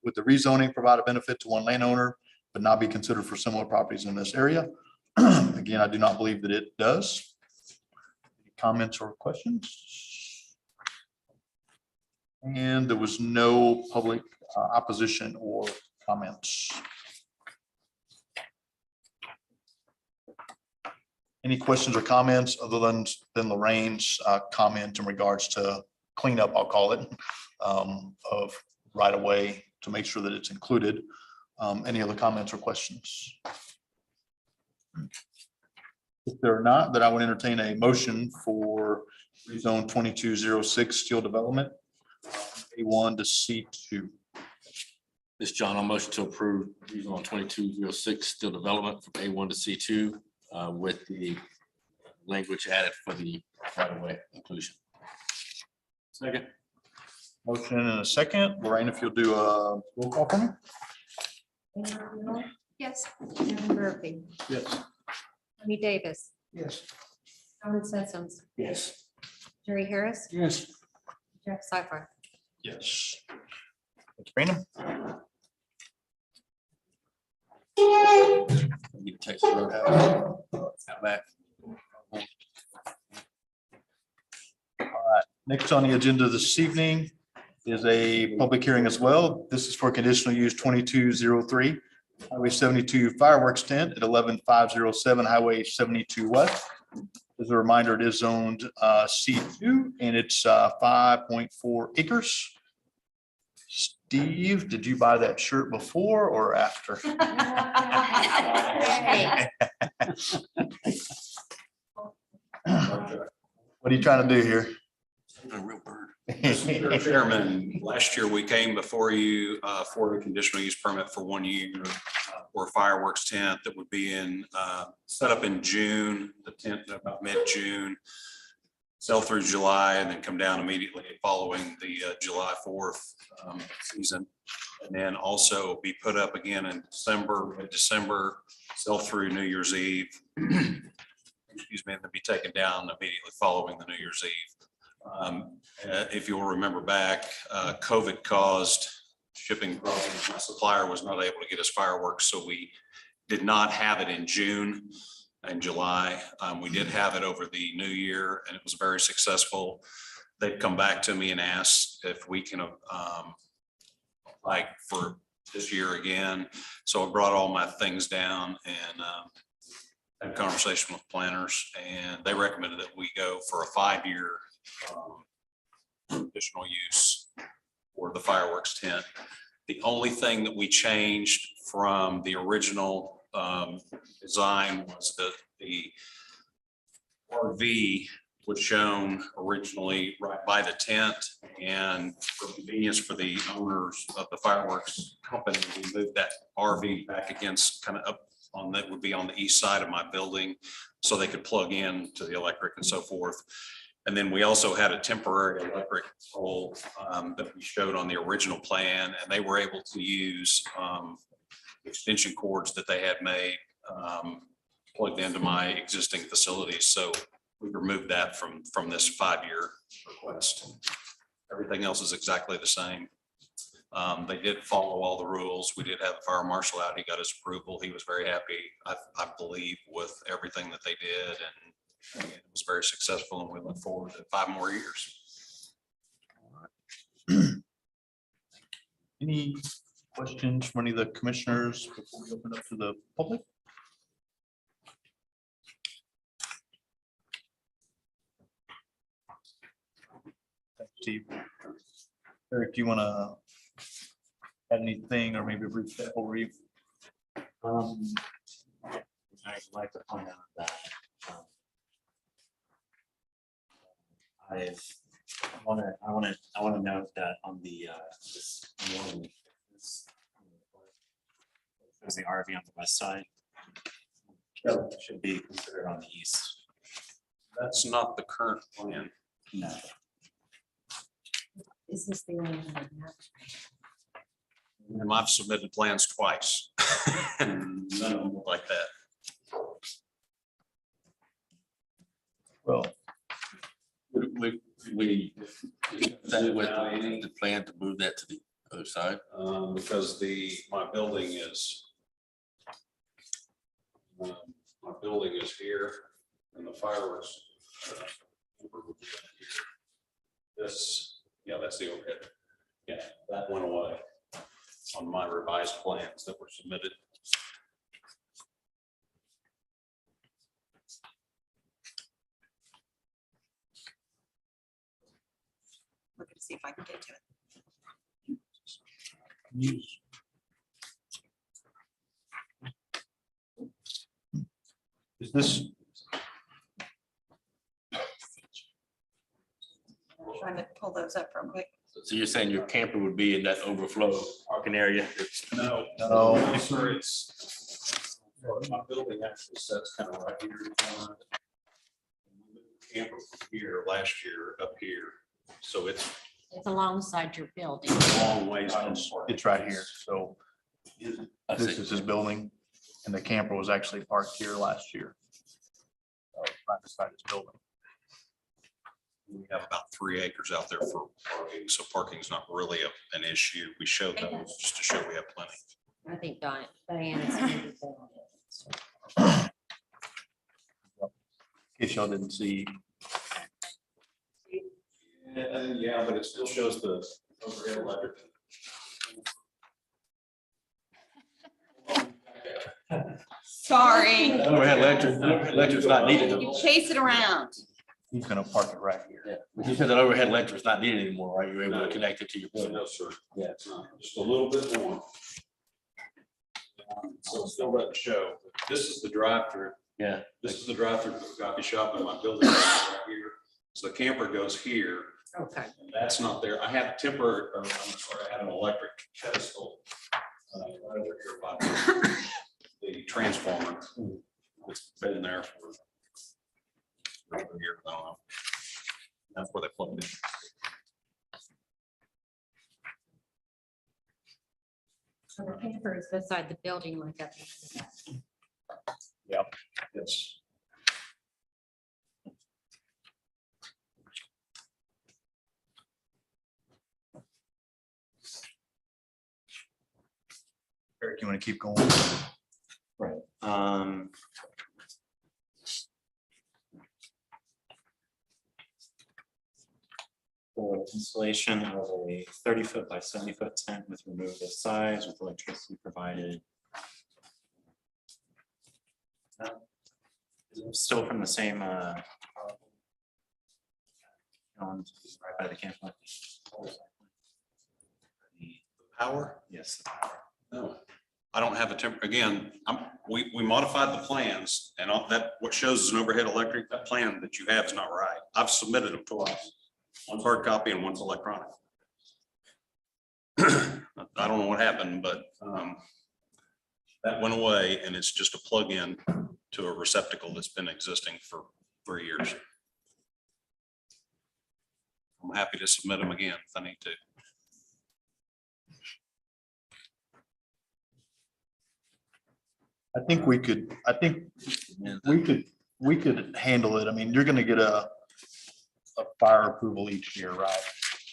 Would the rezoning provide a benefit to one landowner, but not be considered for similar properties in this area? Again, I do not believe that it does. Any comments or questions? And there was no public opposition or comments. Any questions or comments other than Lorraine's comment in regards to cleanup, I'll call it, of right away to make sure that it's included. Any other comments or questions? If there are not, then I would entertain a motion for rezone 2206 steel development, A1 to C2. This is John, I'll motion to approve rezone 2206 steel development from A1 to C2 with the language added for the right of way inclusion. Second. Motion and a second. Lorraine, if you'll do a roll call for me. Yes. Kevin Murphy, Yes. Tony Davis, Yes. Howard Sessoms, Yes. Jerry Harris, Yes. Jeff Seifert. Yes. Brandon. You can text the roadhouse. Out back. All right. Next on the agenda this evening is a public hearing as well. This is for conditional use 2203, Highway 72 fireworks tent at 11507 Highway 72 West. As a reminder, it is zoned C2 and it's 5.4 acres. Steve, did you buy that shirt before or after? What are you trying to do here? A real bird. Mr. Chairman, last year we came before you for a conditional use permit for 1 year for a fireworks tent that would be set up in June, the tent about mid-June, sell through July, and then come down immediately following the July 4th season. And then also be put up again in mid-December, sell through New Year's Eve. Excuse me, and then be taken down immediately following the New Year's Eve. If you'll remember back, COVID caused shipping problems. My supplier was not able to get us fireworks, so we did not have it in June and July. We did have it over the new year and it was very successful. They've come back to me and asked if we can apply for this year again. So I brought all my things down and had a conversation with planners, and they recommended that we go for a 5-year conditional use for the fireworks tent. The only thing that we changed from the original design was that the RV was shown originally right by the tent, and for convenience for the owners of the fireworks company, we moved that RV back against kind of up on that would be on the east side of my building, so they could plug in to the electric and so forth. And then we also had a temporary electric pole that we showed on the original plan, and they were able to use extension cords that they had made plugged into my existing facilities. So we removed that from this 5-year request. Everything else is exactly the same. They did follow all the rules. We did have the fire marshal out. He got his approval. He was very happy, I believe, with everything that they did, and it was very successful, and we look forward to 5 more years. Any questions from any of the commissioners before we open up to the public? Steve, Eric, do you want to add anything or maybe brief that overview? I'd like to point out that I want to note that on the there's the RV on the west side. It should be considered on the east. That's not the current plan. No. Is this the only one? And I've submitted plans twice, and none of them look like that. Well, We that with the plan to move that to the other side. Because my building is here, and the fireworks. This, yeah, that's the overhead. Yeah, that went away on my revised plans that were submitted. Look to see if I can get to it. Is this, Trying to pull those up real quick. So you're saying your camper would be in that overflow parking area? No, No. sir, it's, my building actually sets kind of right here. Camper from here last year up here, so it's It's alongside your building. a long ways. it's right here. So I this see. is his building and the camper was actually parked here last year. Right beside his building. We have about 3 acres out there for parking, so parking is not really an issue. We showed those just to show we have plenty. I think Diana's. gonna be there. In case y'all didn't see, Yeah, but it still shows the overhead electric. Sorry. Overhead electric's not needed. You chase it around. he's gonna park it right here. Yeah, but you said that overhead electric's not needed anymore, right? You're able to connect it to your building. No, sir. Yeah, it's not, just a little bit more. So it still doesn't show. This is the drive-through. Yeah. This is the drive-through for the coffee shop in my building right here. So the camper goes here. Okay. And that's not there. I had a temporary, or I'm sorry, I had an electric pedestal right over here by the transformer. It's been there for over a year, I don't know. That's where they plugged it. So the camper is beside the building like that. Yep. Yes. Eric, you want to keep going? Right. For installation of a 30-foot by 70-foot tent with removable sides with electricity provided. Still from the same right by the campfire. The Power? Yes. No, I don't have a again, we modified the plans and all that, what shows is an overhead electric, that plan that you have is not right. I've submitted them twice. One's hard copy and one's electronic. I don't know what happened, but that went away and it's just a plug-in to a receptacle that's been existing for 3 years. I'm happy to submit them again if I need to. I think we could handle it. I mean, you're gonna get a fire approval each year, right?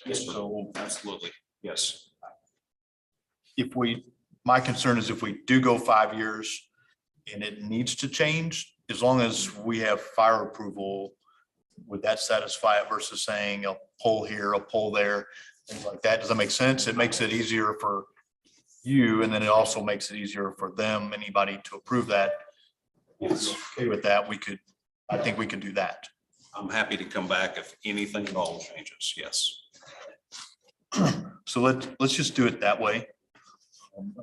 Yes, sir. So Absolutely, yes. my concern is if we do go 5 years and it needs to change, as long as we have fire approval, would that satisfy it versus saying a pole here, a pole there, things like that? Does that make sense? It makes it easier for you, and then it also makes it easier for them, anybody to approve that. It's okay with that. I think we could do that. I'm happy to come back if anything at all changes, yes. So let's just do it that way.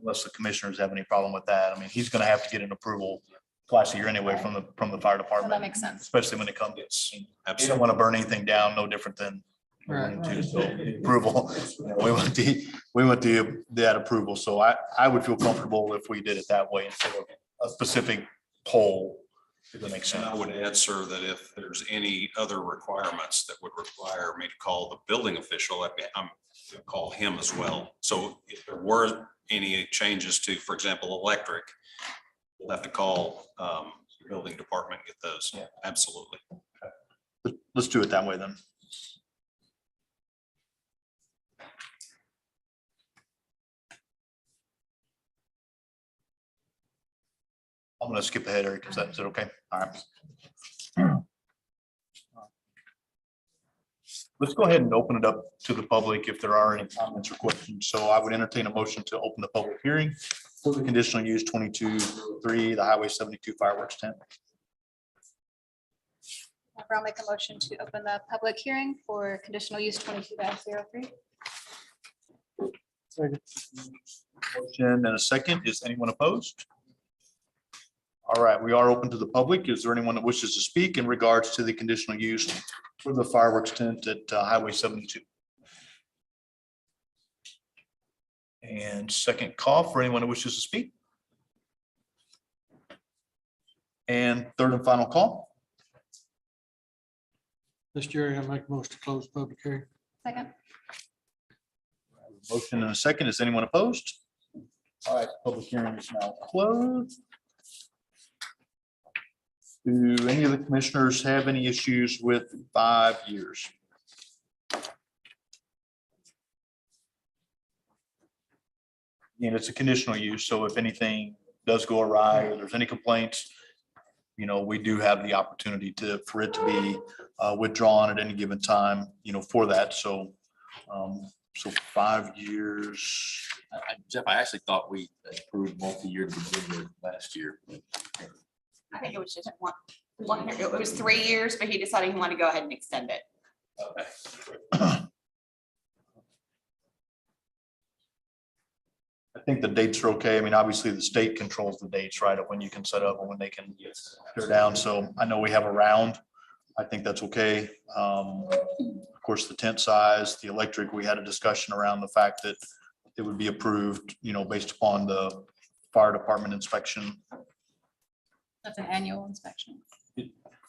Unless the commissioners have any problem with that. I mean, he's gonna have to get an approval twice a year anyway from the fire department. That makes sense. Especially when it comes, you don't Absolutely. want to burn anything down, no different than Right. so approval. We want that approval. So I would feel comfortable if we did it that way instead of a specific poll. If that makes And sense. I would add, sir, that if there's any other requirements that would require me to call the building official, I'm gonna call him as well. So if there were any changes to, for example, electric, we'll have to call the building department, and get those. Yeah. Absolutely. Let's do it that way then. I'm gonna skip ahead, Eric. Is that okay? All right. Let's go ahead and open it up to the public if there are any comments or questions. So I would entertain a motion to open the public hearing for the conditional use 22-3, the Highway 72 fireworks tent. I'll make a motion to open the public hearing for conditional use 22-03. Motion and a second. Is anyone opposed? All right, we are open to the public. Is there anyone that wishes to speak in regards to the conditional use for the fireworks tent at Highway 72? And second call for anyone that wishes to speak. And third and final call. Mr. Jerry, I make most to close the public hearing. Second. Motion and a second. Is anyone opposed? All right, public hearing is now closed. Do any of the commissioners have any issues with 5 years? And it's a conditional use, so if anything does go awry or there's any complaints, we do have the opportunity for it to be withdrawn at any given time, for that. So 5 years. Jeff, I actually thought we approved multi-year to begin with last year. I think it was just one, it was 3 years, but he decided he wanted to go ahead and extend it. I think the dates are okay. I mean, obviously the state controls the dates, right, of when you can set up and when they can tear down. So I know we have a round. I think that's okay. Of course, the tent size, the electric, we had a discussion around the fact that it would be approved, based upon the fire department inspection That's an annual inspection.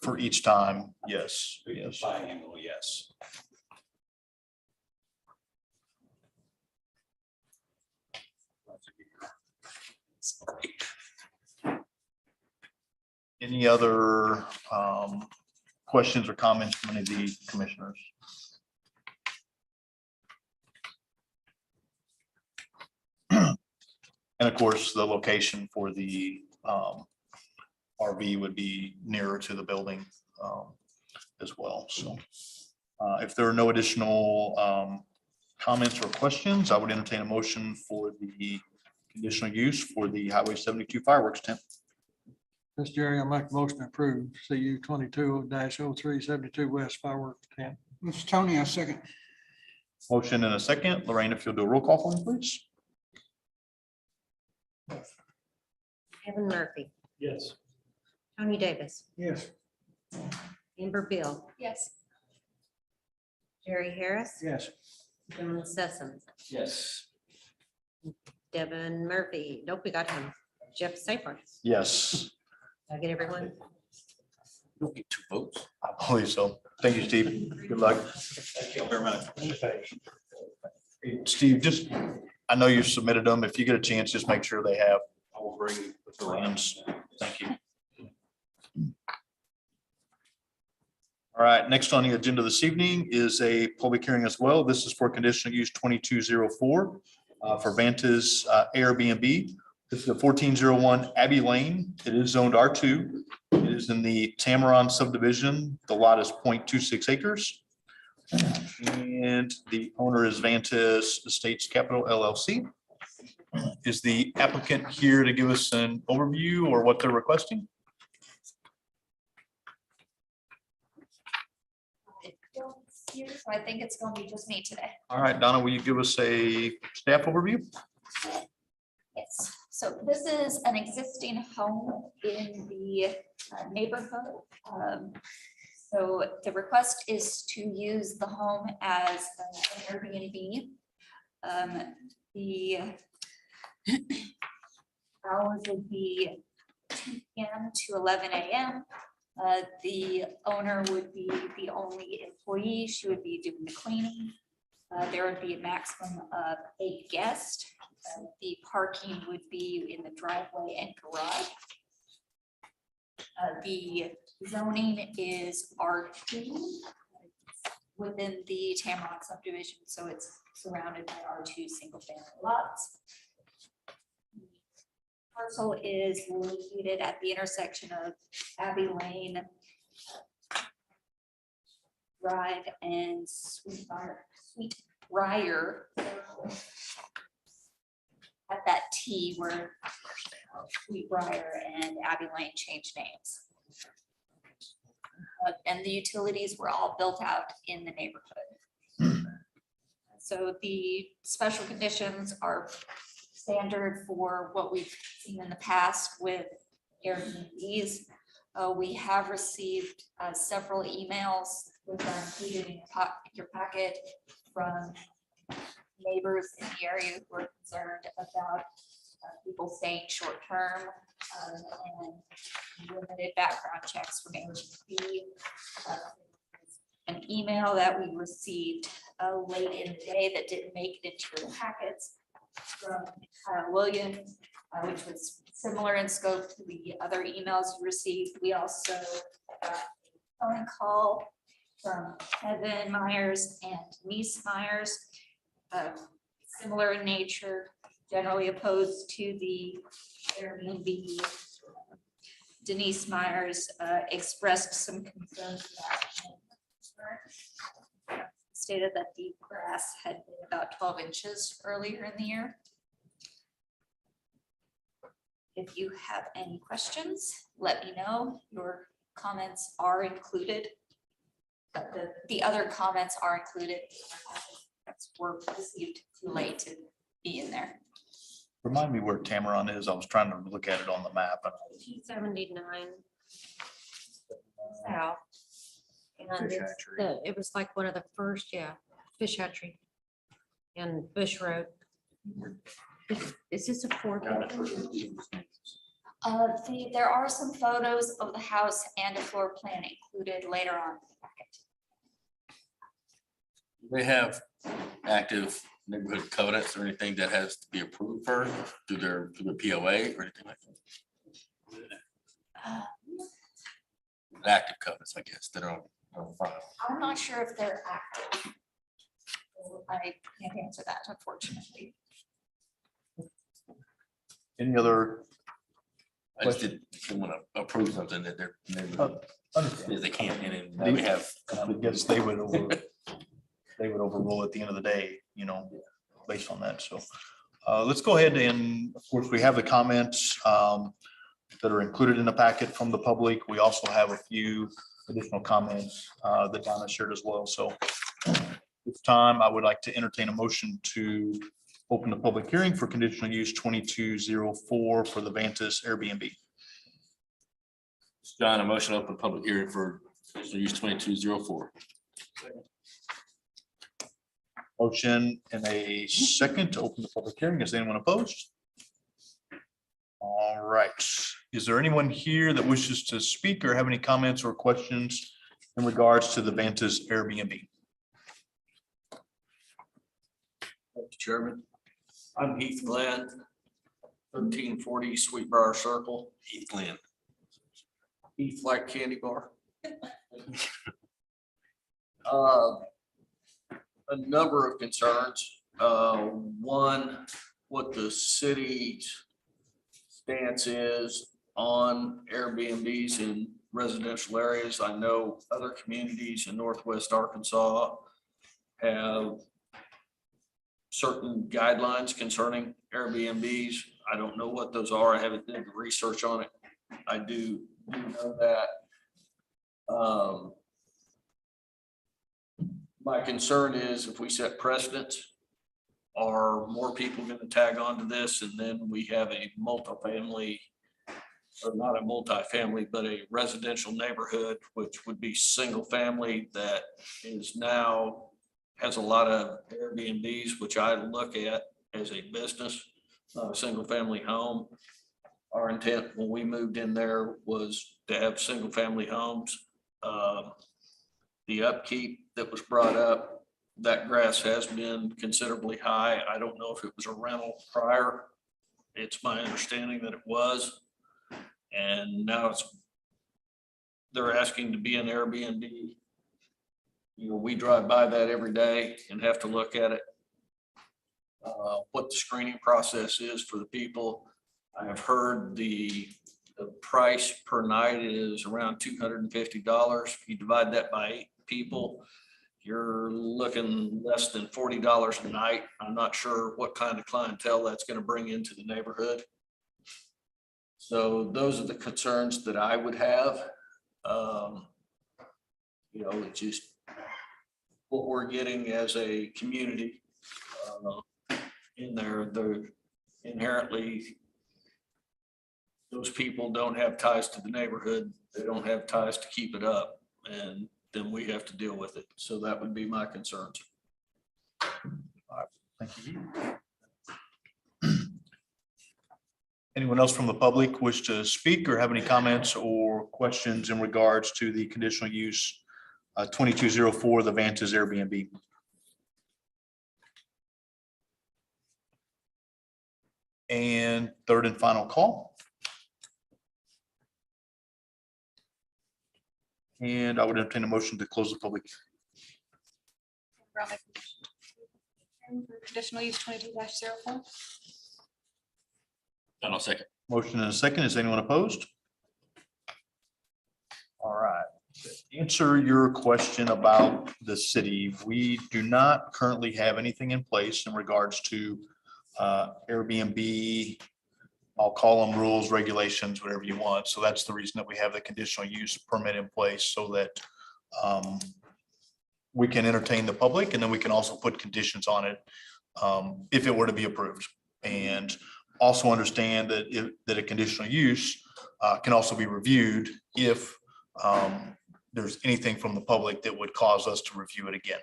for each time. Yes, yes. Biannual, yes. Any other questions or comments from any of the commissioners? And of course, the location for the RV would be nearer to the building as well. So if there are no additional comments or questions, I would entertain a motion for the conditional use for the Highway 72 fireworks tent. Mr. Jerry, I make a motion to approve CU 22-0372 West fireworks tent. Mr. Tony, I second. Motion and a second. Lorraine, if you'll do a roll call for me, please. Kevin Murphy, Yes. Tony Davis, Yes. Amber Beal, Yes. Jerry Harris, Yes. John Sessions, Yes. Devin Murphy. Nope, we got him. Jeff Seifert. Yes, Did I get everyone? You don't get 2 votes. I believe so. Thank you, Steve. Good luck. Thank you very much. Hey, Steve, just, I know you submitted them. If you get a chance, just make sure they have. I will bring with the lands. Thank you. All right, next on the agenda this evening is a public hearing as well. This is for conditional use 2204 for Vanta's Airbnb. This is a 1401 Abbey Lane. It is zoned R2. It is in the Tamaron subdivision. The lot is 0.26 acres. And the owner is Vantas Estates Capital LLC. Is the applicant here to give us an overview or what they're requesting? So I think it's going to be just me today. All right, Donna, will you give us a staff overview? Yes, so this is an existing home in the neighborhood. So the request is to use the home as an Airbnb. The hours would be 2 p.m. to 11 a.m. The owner would be the only employee. She would be doing the cleaning. There would be a maximum of 8 guests. The parking would be in the driveway and garage. The zoning is R2 within the Tamaron subdivision, so it's surrounded by R2 single-family lots. Parcel is located at the intersection of Abbey Lane Drive and Sweet Briar. At that T where Sweet Briar and Abbey Lane changed names. And the utilities were all built out in the neighborhood. So the special conditions are standard for what we've seen in the past with Airbnbs. We have received several emails which are included in your packet from neighbors in the area who are concerned about people staying short-term and limited background checks from Airbnb. An email that we received late in the day that didn't make it into the packets from Kyle Williams, which was similar in scope to the other emails we received. We also got a phone call from Kevin Myers and Denise Myers, similar in nature, generally opposed to the Airbnb. Denise Myers expressed some concerns about, stated that the grass had been about 12 inches earlier in the year. If you have any questions, let me know. Your comments are included. The other comments are included. Were received too late to be in there. Remind me where Tamaron is. I was trying to look at it on the map. 279 south. And Fish it's hatchery. it was like one of the first, fish hatchery and Bush Road. Is this a 4? There are some photos of the house and a floor plan included later on in the packet. They have active neighborhood covenants or anything that has to be approved for through their POA or anything like that? Active covenants, I guess, that are on file. I'm not sure if they're active. I can't answer that, unfortunately. Any other? I just didn't want to approve something that they're, they can't, and then we have. I guess they would overrule at the end of the day, based on that. So let's go ahead and, of course, we have the comments that are included in the packet from the public. We also have a few additional comments that Donna shared as well. So this time I would like to entertain a motion to open the public hearing for conditional use 2204 for the Vantas Airbnb. John, a motion to open public hearing for conditional use 2204. Motion and a second to open the public hearing. Is anyone opposed? All right. Is there anyone here that wishes to speak or have any comments or questions in regards to the Vantas Airbnb? Mr. Chairman, I'm Heath Glenn, 1340 Sweetbriar Circle. Heath Glenn. Heath like candy bar. A number of concerns. One, what the city's stance is on Airbnbs in residential areas. I know other communities in Northwest Arkansas have certain guidelines concerning Airbnbs. I don't know what those are. I haven't done the research on it. I do know that. My concern is if we set precedents, are more people going to tag on to this, and then we have a multifamily, or not a multifamily, but a residential neighborhood, which would be single family, that is now has a lot of Airbnbs, which I look at as a business, not a single family home. Our intent when we moved in there was to have single family homes. The upkeep that was brought up, that grass has been considerably high. I don't know if it was a rental prior. It's my understanding that it was. And now they're asking to be an Airbnb. You know, we drive by that every day and have to look at it. What the screening process is for the people. I have heard the price per night is around $250. If you divide that by 8 people, you're looking less than $40 a night. I'm not sure what kind of clientele that's going to bring into the neighborhood. So those are the concerns that I would have. You know, it's just what we're getting as a community in there. They're inherently, those people don't have ties to the neighborhood. They don't have ties to keep it up, and then we have to deal with it. So that would be my concerns. Thank you. Anyone else from the public wish to speak or have any comments or questions in regards to the conditional use 2204, the Vantas Airbnb? And third and final call. And I would entertain a motion to close the public. Conditional use 22-04. John, I'll second. Motion and a second. Is anyone opposed? All right. To answer your question about the city, we do not currently have anything in place in regards to Airbnb. I'll call them rules, regulations, whatever you want. So that's the reason that we have the conditional use permit in place, so that we can entertain the public, and then we can also put conditions on it if it were to be approved. And also understand that a conditional use can also be reviewed if there's anything from the public that would cause us to review it again.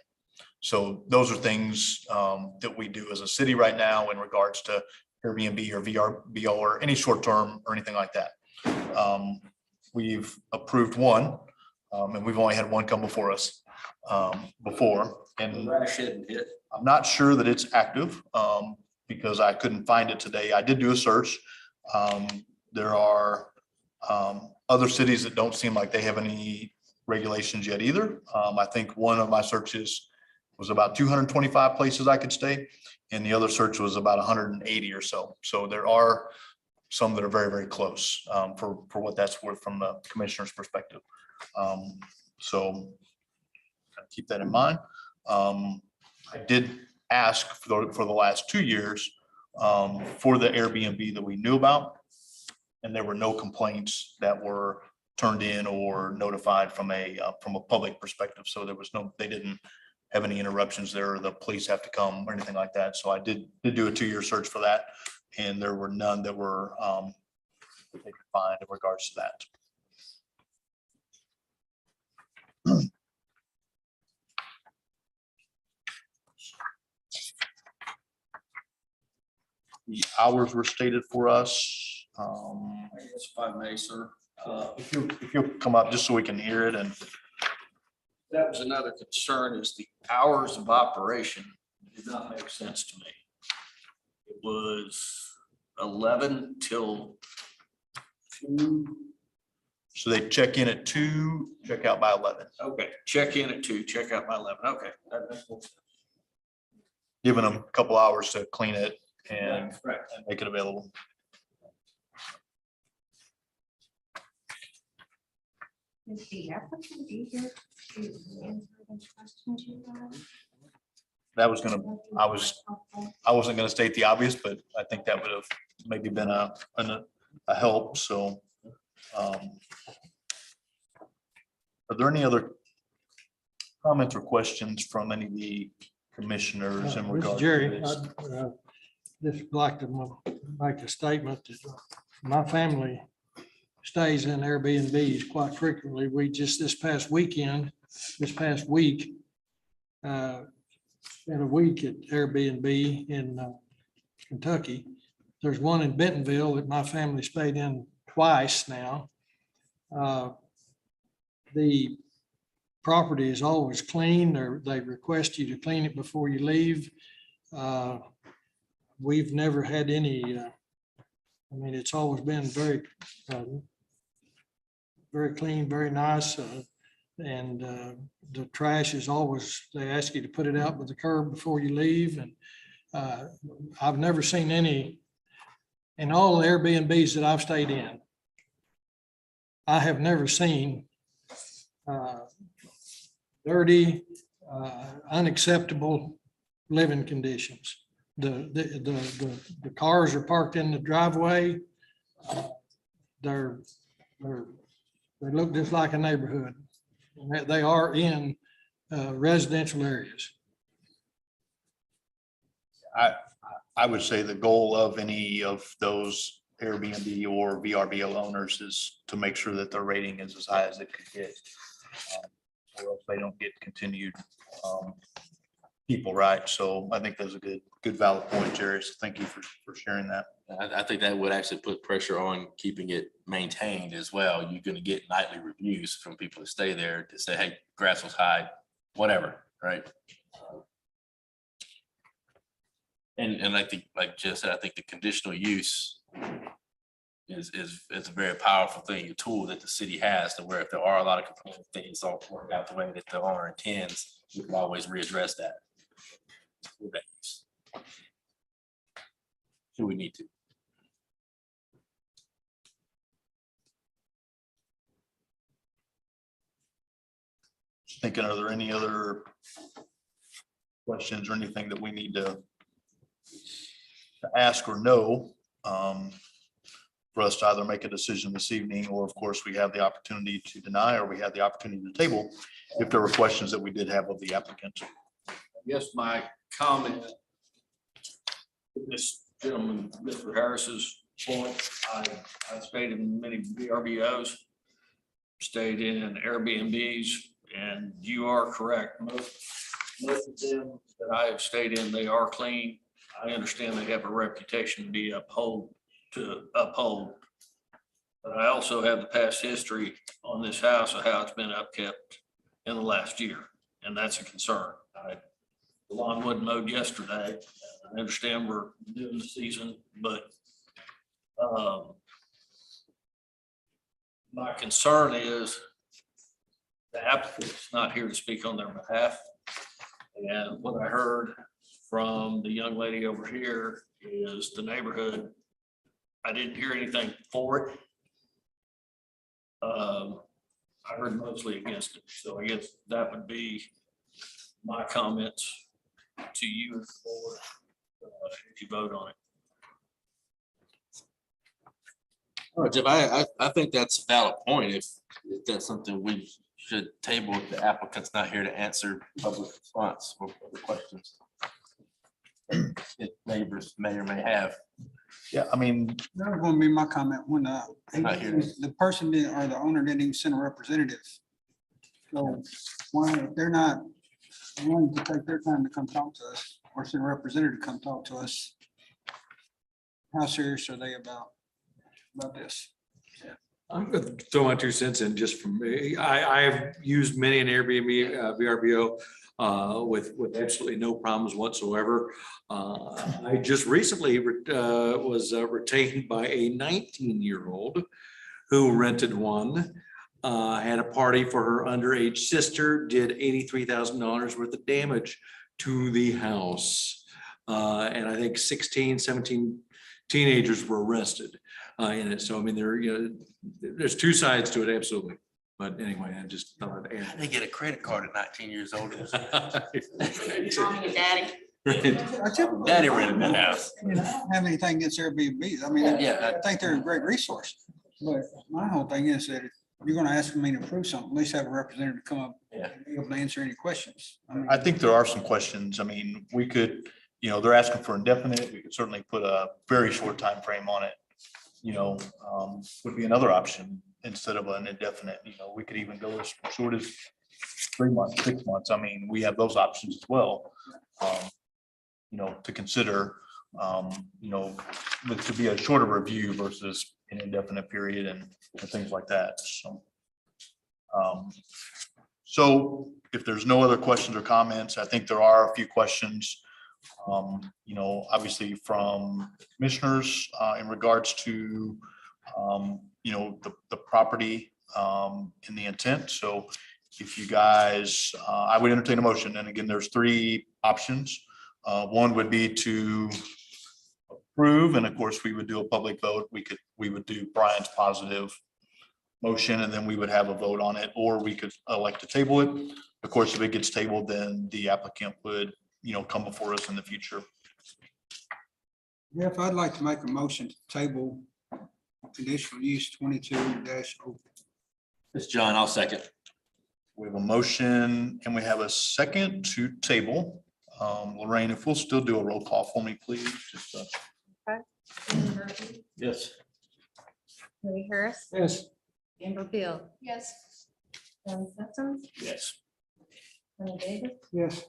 So those are things that we do as a city right now in regards to Airbnb or VRBO or any short term or anything like that. We've approved one, and we've only had one come before us before. And I'm not sure that it's active because I couldn't find it today. I did do a search. There are other cities that don't seem like they have any regulations yet either. I think one of my searches was about 225 places I could stay, and the other search was about 180 or so. So there are some that are very, very close for what that's worth from the commissioner's perspective. So keep that in mind. I did ask for the last 2 years for the Airbnb that we knew about, and there were no complaints that were turned in or notified from a public perspective. So there was no, they didn't have any interruptions there or the police have to come or anything like that. So I did do a 2-year search for that, and there were none that were that they could find in regards to that. The hours were stated for us. If I may, sir. If you'll come up just so we can hear it, and That was another concern, is the hours of operation did not make sense to me. It was 11 till 2. so they check in at 2, check out by 11, Okay, check in at 2, check out by 11. Okay. giving them a couple hours to clean it and Correct. make it available. Is the applicant eager to answer those questions you have? That was I wasn't gonna state the obvious, but I think that would have maybe been a help, so. Are there any other comments or questions from any of the commissioners in This is regard to Jerry, this? I'd just like to make a statement that my family stays in Airbnbs quite frequently. We just this past week, spent a week at Airbnb in Kentucky. There's one in Bentonville that my family stayed in twice now. The property is always clean, or they request you to clean it before you leave. We've never had any, it's always been very clean, very nice. And the trash is always, they ask you to put it out with the curb before you leave. And I've never seen any, in all the Airbnbs that I've stayed in, I have never seen dirty, unacceptable living conditions. The cars are parked in the driveway. They look just like a neighborhood. They are in residential areas. I would say the goal of any of those Airbnb or VRBO owners is to make sure that their rating is as high as it could get. Or else they don't get continued people, right? So I think that's a good valid point, Jerry. So thank you for sharing that. I think that would actually put pressure on keeping it maintained as well. You're gonna get nightly reviews from people that stay there to say, hey, grass was high, whatever, right? And I think, like Jeff said, I think the conditional use is a very powerful thing, a tool that the city has, to where if there are a lot of component things don't work out the way that the owner intends, we can always readdress that. With that use. Do we need to? Thinking, are there any other questions or anything that we need to ask or know for us to either make a decision this evening, or of course, we have the opportunity to deny, or we have the opportunity to table if there were questions that we did have of the applicant. I guess my comment, this gentleman, Mr. Harris's point, I stayed in many VRBOs, stayed in Airbnbs, and you are correct. Most of them that I have stayed in, they are clean. I understand they have a reputation to be uphold. But I also have the past history on this house of how it's been upkept in the last year, and that's a concern. The lawn wasn't mowed yesterday. I understand we're doing the season, but my concern is the applicant's not here to speak on their behalf. And what I heard from the young lady over here is the neighborhood, I didn't hear anything for it. I heard mostly against it. So I guess that would be my comments to you as the board, if you vote on it. All right, Jeff, I think that's a valid point. If that's something we should table if the applicant's not here to answer public response or the questions that neighbors may or may have. Yeah, I mean, That was gonna be my comment when Not here. the person did, or the owner didn't even send a representative. So why, if they're not willing to take their time to come talk to us, or send a representative to come talk to us, how serious are they about this? I'm gonna throw my 2 cents in just from me. I have used many an Airbnb, VRBO with absolutely no problems whatsoever. I just recently was retained by a 19-year-old who rented one, had a party for her underage sister, did $83,000 worth of damage to the house. And I think 16, 17 teenagers were arrested in it. So I mean, there's 2 sides to it, absolutely. But anyway, I just thought I'd add. They get a credit card at 19 years old. Mommy and daddy. Daddy rented that house. I mean, I don't have anything against Airbnb. I mean, Yeah. I think they're a great resource. But my whole thing is that if you're gonna ask me to approve something, at least have a representative come up Yeah. and be able to answer any questions. I mean, I think there are some questions. I mean, we could, they're asking for indefinite. We could certainly put a very short time frame on it. Would be another option instead of an indefinite. We could even go as short as 3 months, 6 months. I mean, we have those options as well. To consider, to be a shorter review versus an indefinite period and things like that. So if there's no other questions or comments, I think there are a few questions. Obviously from commissioners in regards to, the property in the intent. So if you guys, I would entertain a motion. And again, there's 3 options. One would be to approve, and of course, we would do a public vote. We would do Brian's positive motion, and then we would have a vote on it, or we could elect to table it. Of course, if it gets tabled, then the applicant would, come before us in the future. Jeff, I'd like to make a motion to table conditional use 22-. It's John, I'll second. We have a motion and we have a second to table. Lorraine, if we'll still do a roll call for me, please. Just, Yes. Mary Harris. Yes. Amber Beal. Yes. John Sessom. Yes. Bernie Davis. Yes.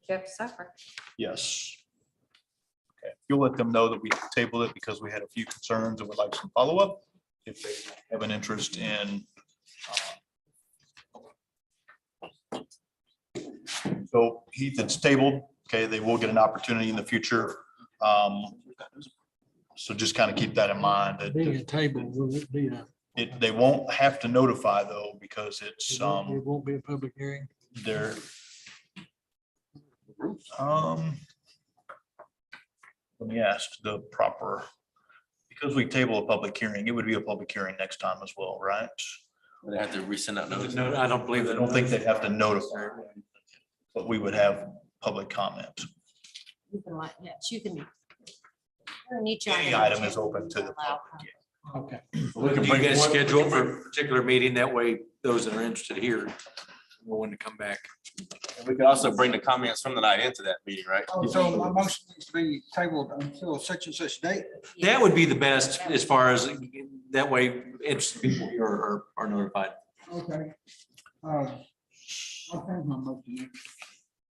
Jeff Suffer. yes. Okay, you'll let them know that we tabled it because we had a few concerns and would like some follow-up. If they have an interest in. So Heath, it's tabled. Okay, they will get an opportunity in the future. So just kind of keep that in mind that Being a table, will it be they won't have to notify though, because it's, it won't be a public hearing? they're. Let me ask the proper, because we table a public hearing, it would be a public hearing next time as well, right? They have to resend out notice. No, I don't believe I that. don't think they'd have to notify, but we would have public comment. You can like, yes, you can. Each Any item is open to the allow public. Okay. Do you guys schedule for a particular meeting? That way, those that are interested here know when to come back. And we could also bring the comments from the night into that meeting, right? So my motion needs to be tabled until such and such date. That would be the best as far as that way interested people here are notified. Okay. I'll change my motion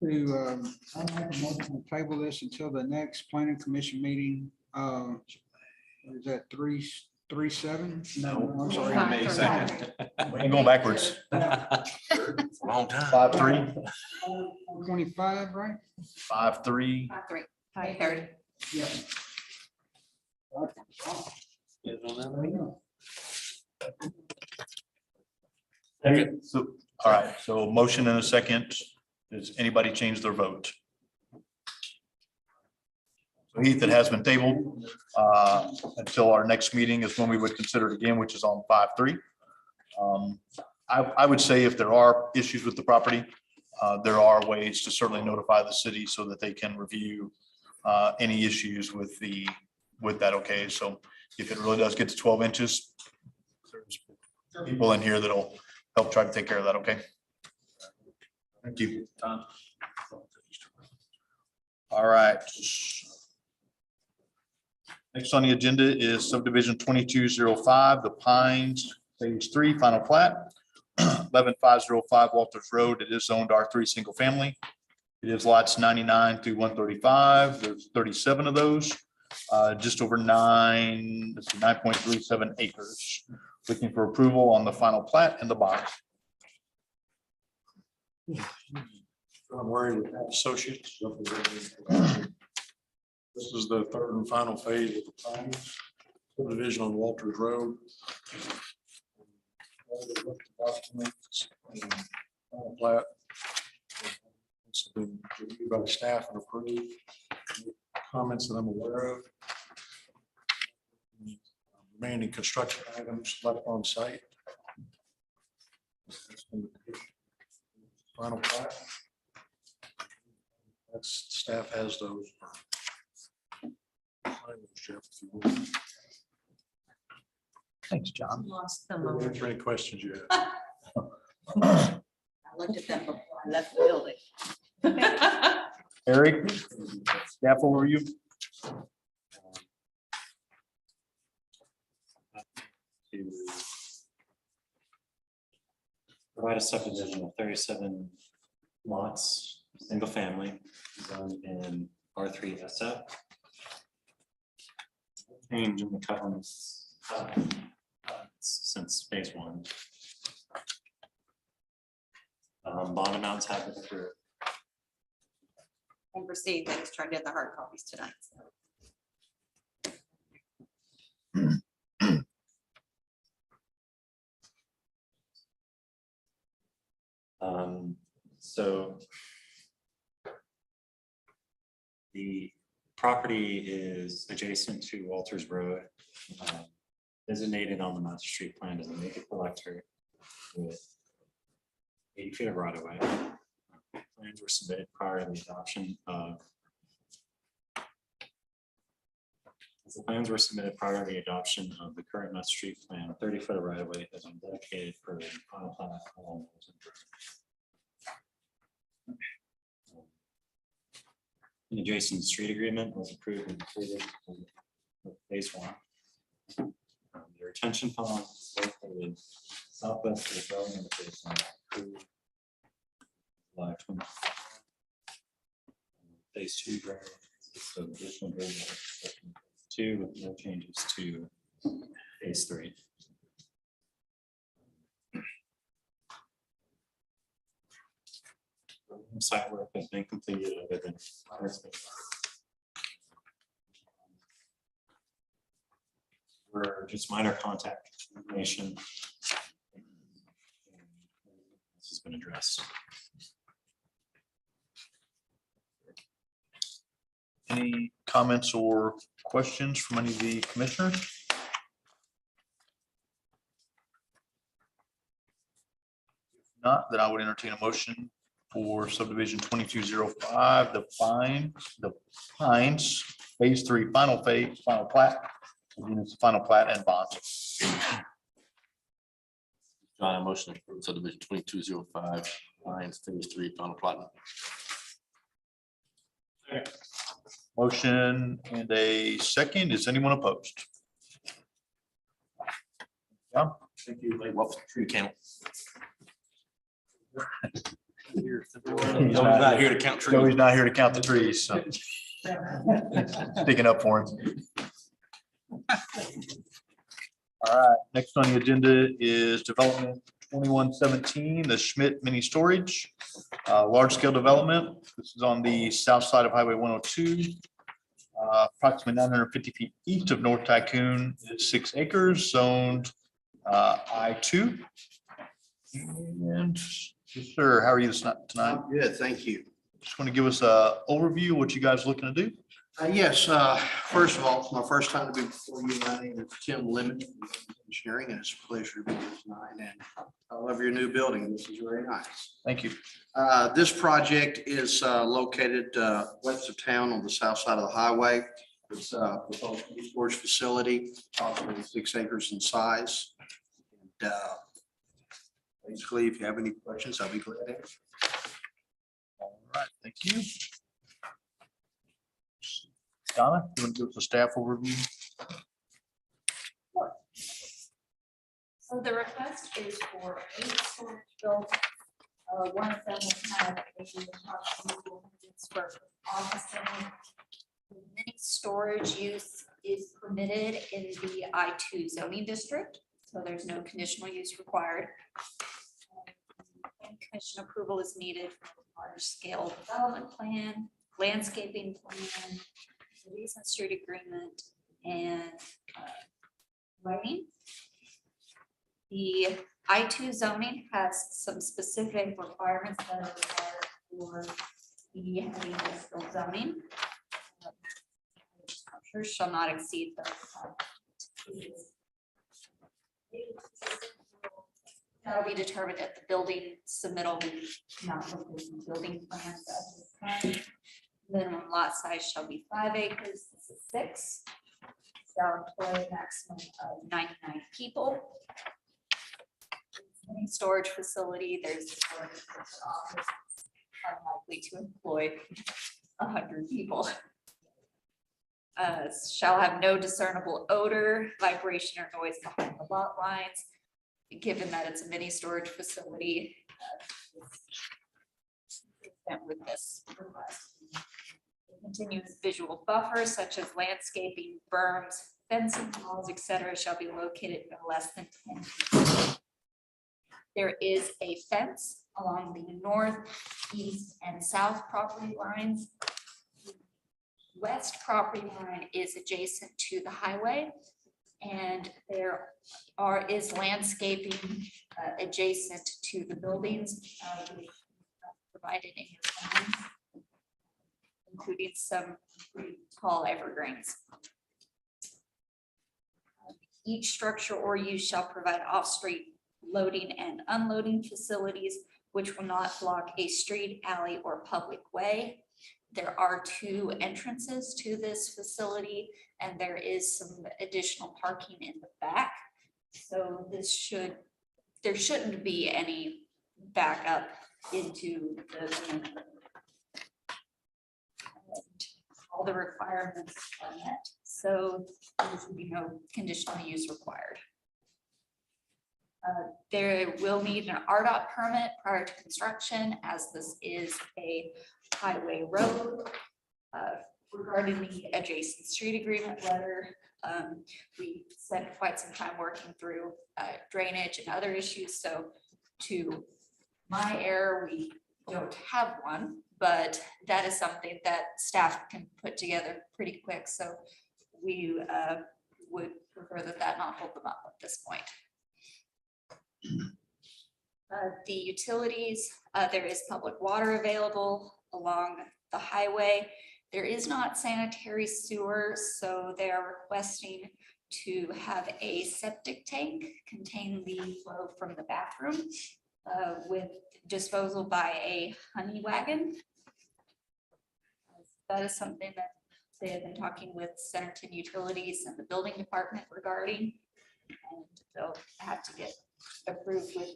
to, I'll make a motion to table this until the next planning commission meeting. Is that 3/7? No, I'm sorry. May 2nd. We ain't going backwards. It's a long time. 5/3, 25, right? 5/3. 5:30. Yeah. So, all right, so motion and a second. Does anybody change their vote? So Heath, it has been tabled until our next meeting is when we would consider it again, which is on 5/3. I would say if there are issues with the property, there are ways to certainly notify the city so that they can review any issues with that. Okay, so if it really does get to 12 inches, there's people in here that'll help try to take care of that, okay? Thank you. All right. Next on the agenda is subdivision 2205, The Pines, Phase 3, final plat. 11505 Walters Road. It is zoned R3 single family. It is lots 99 through 135. There's 37 of those. Just over 9.37 acres. Looking for approval on the final plat and the bond. I'm worried with Associates. This is the third and final phase of the Pines subdivision on Walters Road. All the documents and final plat. It's been reviewed by staff and approved. Comments that I'm aware of. Remaining construction items left on site. Final plat. That's, staff has those. Thanks, John. Lost them. Answer any questions you have. I looked at them before I left the building. Eric, staff overview. To provide a subdivision of 37 lots, single family, zoned in R3 SF. Change in the covenants since phase 1. Bond amounts have been approved. And proceed, they just turned in the hard copies tonight. So the property is adjacent to Walters Road, designated on the master street plan as a major collector with 80 feet of right of way. Plans were submitted prior to the adoption of. The plans were submitted prior to the adoption of the current master street plan. 30 foot of right of way has been dedicated for the final plan along Walters Road. An adjacent street agreement was approved and completed with phase 1. The retention pond is located southwest of the building of phase 1. Approved July 20. Phase 2 drainage, so additional drainage in phase 2 with no changes to phase 3. Site work has been completed other than we're just minor contact information. This has been addressed. Any comments or questions from any of the commissioners? If not, then I would entertain a motion for subdivision 2205, the Pines, phase 3, final plat, units, final plat and bonds. John, motion for subdivision 2205, Lions phase 3, final plat. Motion and a second. Is anyone opposed? Yeah. Thank you. Well, tree count. He's not here to count trees. No, he's not here to count the trees, so. Sticking up for him. All right, next on the agenda is development 2117, the Schmidt mini storage, large scale development. This is on the south side of Highway 102. Approximately 950 feet east of North Tycoon, 6 acres, zoned I2. And sir, how are you tonight? Good, thank you. Just want to give us a overview of what you guys are looking to do. Yes, first of all, it's my first time to be before you. My name is Tim Lemon, engineering, and it's a pleasure to be here tonight. And I love your new building. This is very nice. Thank you. This project is located west of town on the south side of the highway. It's a proposed storage facility, approximately 6 acres in size. And Basically, if you have any questions, I'll be glad to answer. All right, thank you. Donna, you want to give us a staff overview? So the request is for 8 storage buildings. One of them will have a approximately square foot office in it. Mini storage use is permitted in the I2 zoning district, so there's no conditional use required. And commission approval is needed for a large scale development plan, landscaping plan, recent street agreement, and lighting. The I2 zoning has some specific requirements that are required for the heavy industrial zoning. Structures shall not exceed the that'll be determined at the building submittal, not building plans at this time. Minimum lot size shall be 5 acres, this is 6. Shall employ a maximum of 99 people. Any storage facility, there's storage office, unlikely to employ 100 people. Shall have no discernible odor, vibration, or noise behind the lot lines. Given that it's a mini storage facility, with this request. Continuous visual buffers such as landscaping, berms, fencing, walls, etc., shall be located no less than 10 feet. There is a fence along the north, east, and south property lines. West property line is adjacent to the highway, and there is landscaping adjacent to the buildings provided in your plans, including some pretty tall evergreens. Each structure or use shall provide off-street loading and unloading facilities, which will not block a street, alley, or public way. There are 2 entrances to this facility, and there is some additional parking in the back. So there shouldn't be any backup into the all the requirements are met. So there should be no conditional use required. There will need an RDOT permit prior to construction, as this is a highway road. Regarding the adjacent street agreement letter, we spent quite some time working through drainage and other issues. So to my error, we don't have one, but that is something that staff can put together pretty quick. So we would prefer that not hold them up at this point. The utilities, there is public water available along the highway. There is not sanitary sewer, so they are requesting to have a septic tank contain the flow from the bathroom with disposal by a honey wagon. That is something that they have been talking with Centerton Utilities and the building department regarding, and they'll have to get approved with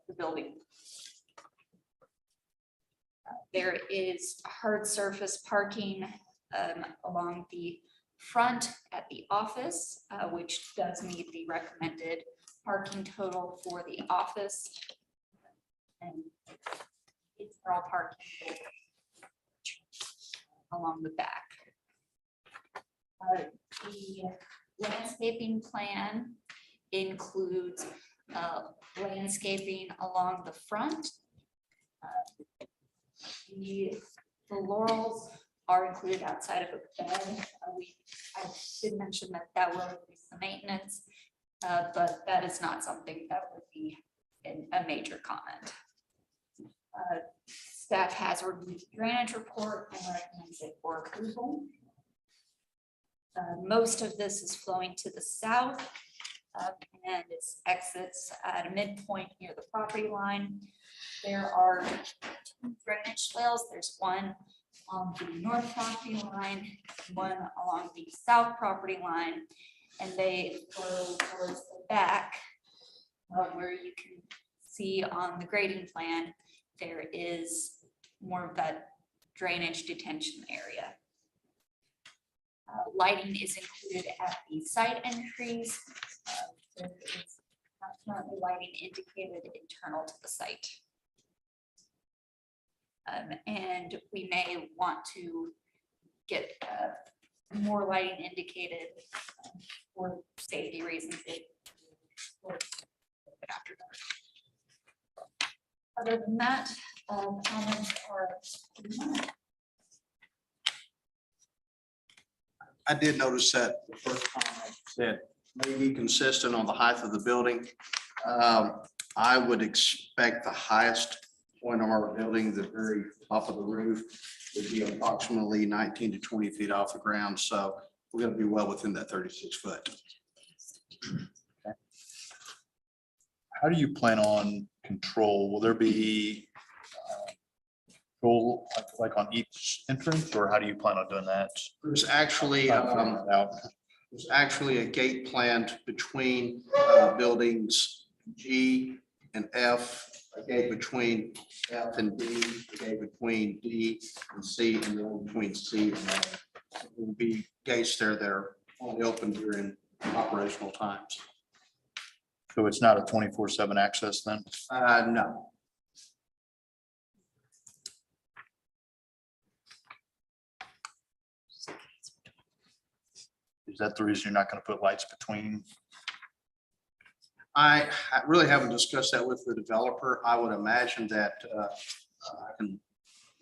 the building. There is hard surface parking along the front at the office, which does meet the recommended parking total for the office. And it's all parking along the back. The landscaping plan includes landscaping along the front. The laurels are included outside of a bed. I did mention that will increase the maintenance, but that is not something that would be a major comment. Staff has reviewed the drainage report and recommends it for approval. Most of this is flowing to the south and it exits at a midpoint near the property line. There are 2 drainage swales. There's one on the north property line, one along the south property line, and they flow towards the back where you can see on the grading plan, there is more of that drainage detention area. Lighting is included at the site entries. There is not currently lighting indicated internal to the site. And we may want to get more lighting indicated for safety reasons. After dark. Other than that, comments are. I did notice that the first comment said maybe consistent on the height of the building. I would expect the highest point of our building, the very top of the roof, would be approximately 19 to 20 feet off the ground. So we're going to be well within that 36 foot. How do you plan on control? Will there be control like on each entrance, or how do you plan on doing that? There's actually a gate planned between buildings G and F, a gate between F and D, a gate between D and C, and then between C and F. There will be gates there that are only open during operational times. So it's not a 24/7 access then? No. Is that the reason you're not going to put lights between? I really haven't discussed that with the developer. I would imagine that I can,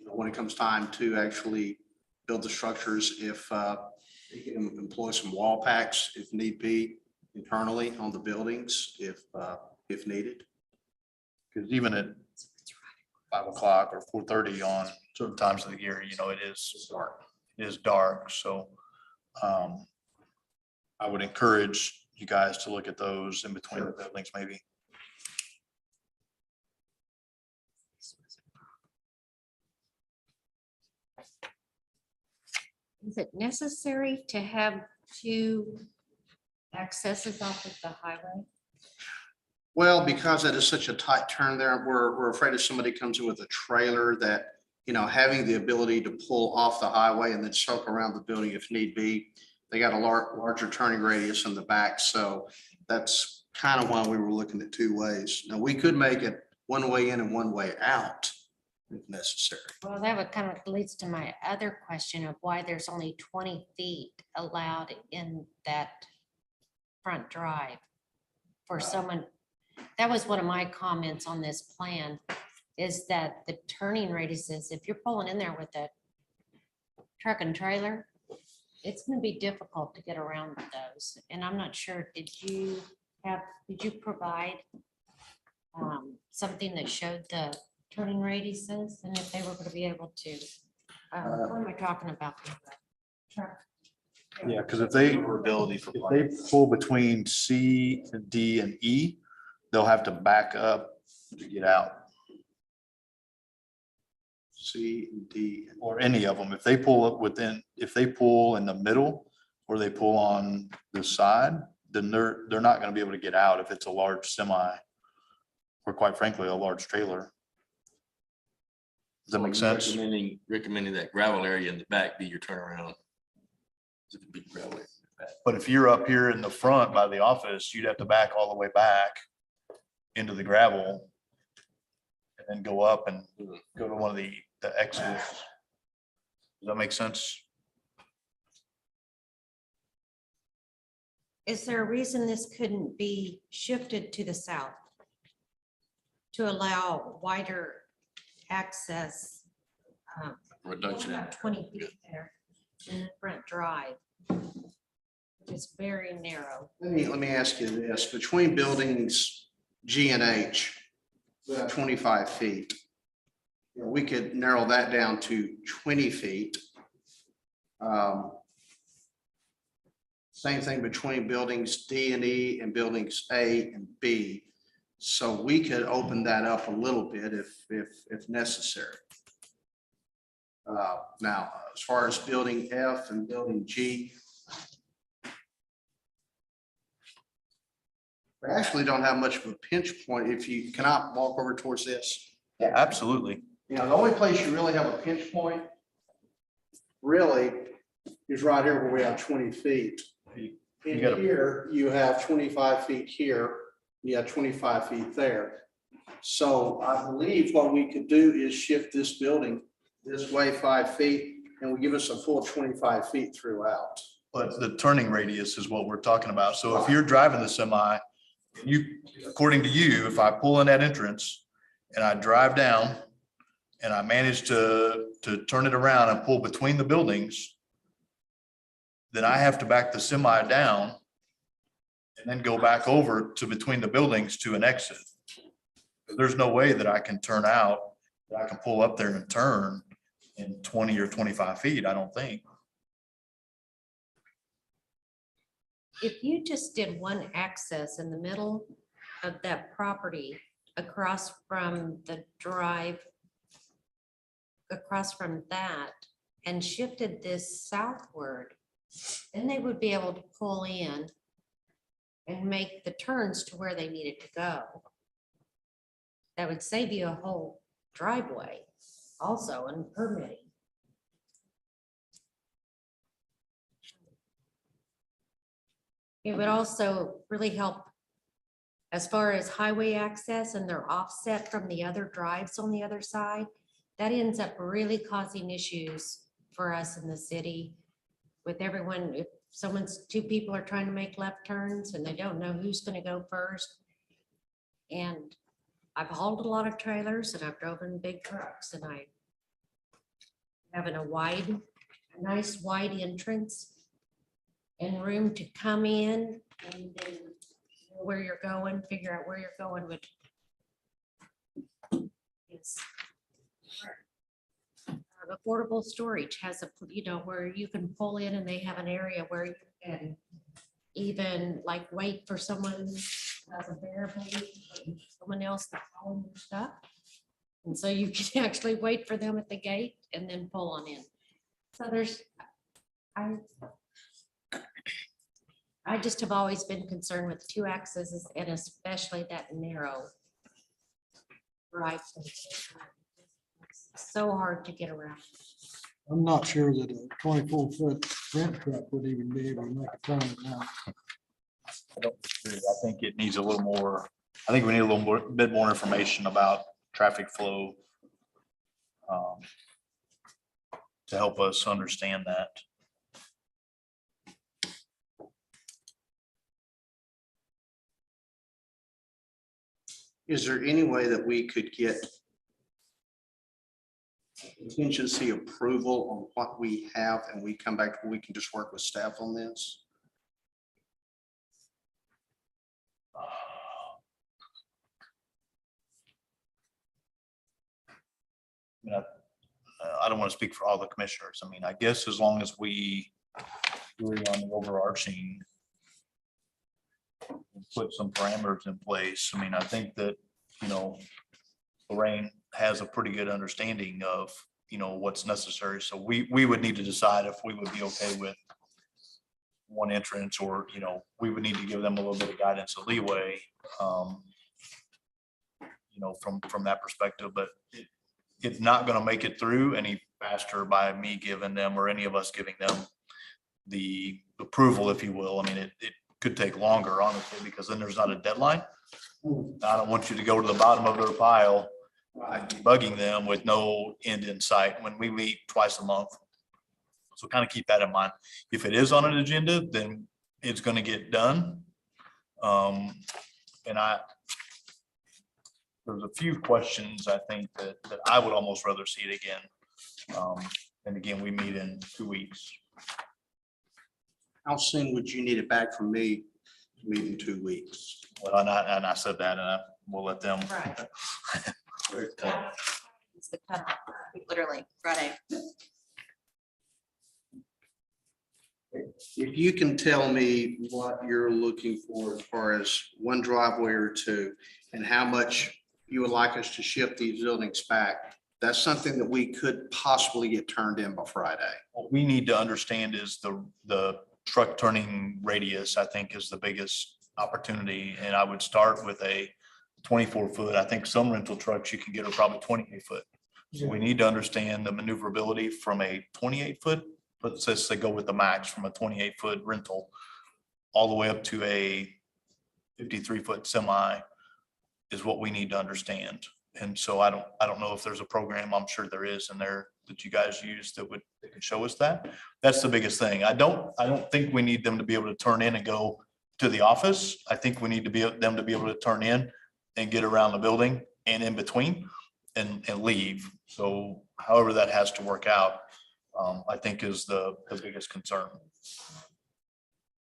when it comes time to actually build the structures, if you can employ some wall packs if need be internally on the buildings, if needed. Because even at 5 o'clock or 4:30 on certain times of the year, you know, it is dark. It is dark. So I would encourage you guys to look at those in between the buildings, maybe. Is it necessary to have two accesses off of the highway? Well, because that is such a tight turn there, we're afraid if somebody comes in with a trailer that, you know, having the ability to pull off the highway and then circle around the building if need be. They got a larger turning radius in the back. So that's kind of why we were looking at two ways. Now, we could make it one way in and one way out if necessary. Well, that would kind of leads to my other question of why there's only 20 feet allowed in that front drive for someone. That was one of my comments on this plan, is that the turning radiuses, if you're pulling in there with a truck and trailer, it's going to be difficult to get around those. And I'm not sure, did you provide something that showed the turning radiuses and if they were going to be able to, what am I talking about? Yeah, because if they pull between C and D and E, they'll have to back up to get out. C, D, or any of them. If they pull up within, if they pull in the middle or they pull on the side, then they're not going to be able to get out if it's a large semi or quite frankly, a large trailer. Does that make sense? Recommending that gravel area in the back be your turnaround. It's a big gravel area in the back. But if you're up here in the front by the office, you'd have to back all the way back into the gravel and then go up and go to one of the exits. Does that make sense? Is there a reason this couldn't be shifted to the south to allow wider access? Reduction. 20 feet there in the front drive. It's very narrow. Let me ask you this, between buildings G and H, we have 25 feet. You know, we could narrow that down to 20 feet. Same thing between buildings D and E and buildings A and B. So we could open that up a little bit if necessary. Now, as far as building F and building G, We actually don't have much of a pinch point. If you cannot walk over towards this. Yeah, absolutely. You know, the only place you really have a pinch point really is right here where we have 20 feet. In gotta- here, you have 25 feet here, you have 25 feet there. So I believe what we could do is shift this building this way 5 feet and will give us a full 25 feet throughout. But the turning radius is what we're talking about. So if you're driving the semi, you, according to you, if I pull in that entrance and I drive down and I manage to turn it around and pull between the buildings, then I have to back the semi down and then go back over to between the buildings to an exit. There's no way that I can turn out, that I can pull up there and turn in 20 or 25 feet, I don't think. If you just did one access in the middle of that property across from the drive, across from that, and shifted this southward, then they would be able to pull in and make the turns to where they needed to go. That would save you a whole driveway also in permitting. It would also really help as far as highway access, and they're offset from the other drives on the other side. That ends up really causing issues for us in the city with everyone. If two people are trying to make left turns and they don't know who's gonna go first. And I've hauled a lot of trailers and I've driven big trucks, and I having a nice wide entrance and room to come in and then know where you're going, figure out where you're going with. It's affordable storage has a, where you can pull in and they have an area where you can even like wait for someone as a bear, someone else to haul your stuff. And so you can actually wait for them at the gate and then pull on in. So I just have always been concerned with 2 accesses and especially that narrow. Right. So hard to get around. I'm not sure that a 24-foot rent truck would even be able to make a turn now. I don't agree. I think it needs a little more, I think we need a little more, bit more information about traffic flow to help us understand that. Is there any way that we could get contingency approval on what we have and we come back, we can just work with staff on this? I don't want to speak for all the commissioners. I mean, I guess as long as we agree on the overarching, put some parameters in place. I mean, I think that, Lorraine has a pretty good understanding of, what's necessary. So we would need to decide if we would be okay with one entrance or, we would need to give them a little bit of guidance and leeway, from that perspective, but it's not going to make it through any faster by me giving them or any of us giving them the approval, if you will. I mean, it could take longer, honestly, because then there's not a deadline. I don't want you to go to the bottom of their pile, bugging them with no end in sight when we meet twice a month. So kind of keep that in mind. If it is on an agenda, then it's going to get done. There's a few questions I think that I would almost rather see it again. And again, we meet in 2 weeks. How soon would you need it back from me to meet in 2 weeks? Well, and I said that, and we'll let them. Right. It's the cutoff, literally, Friday. If you can tell me what you're looking for as far as one driveway or 2, and how much you would like us to shift these buildings back, that's something that we could possibly get turned in by Friday. What we need to understand is the truck turning radius, I think, is the biggest opportunity, and I would start with a 24-foot. I think some rental trucks you can get are probably 28-foot. So we need to understand the maneuverability from a 28-foot, let's just say go with the max from a 28-foot rental all the way up to a 53-foot semi is what we need to understand. And so I don't know if there's a program, I'm sure there is in there that you guys use that can show us that. That's the biggest thing. I don't think we need them to be able to turn in and go to the office. I think we need them to be able to turn in and get around the building and in between and leave. So however that has to work out, I think is the biggest concern.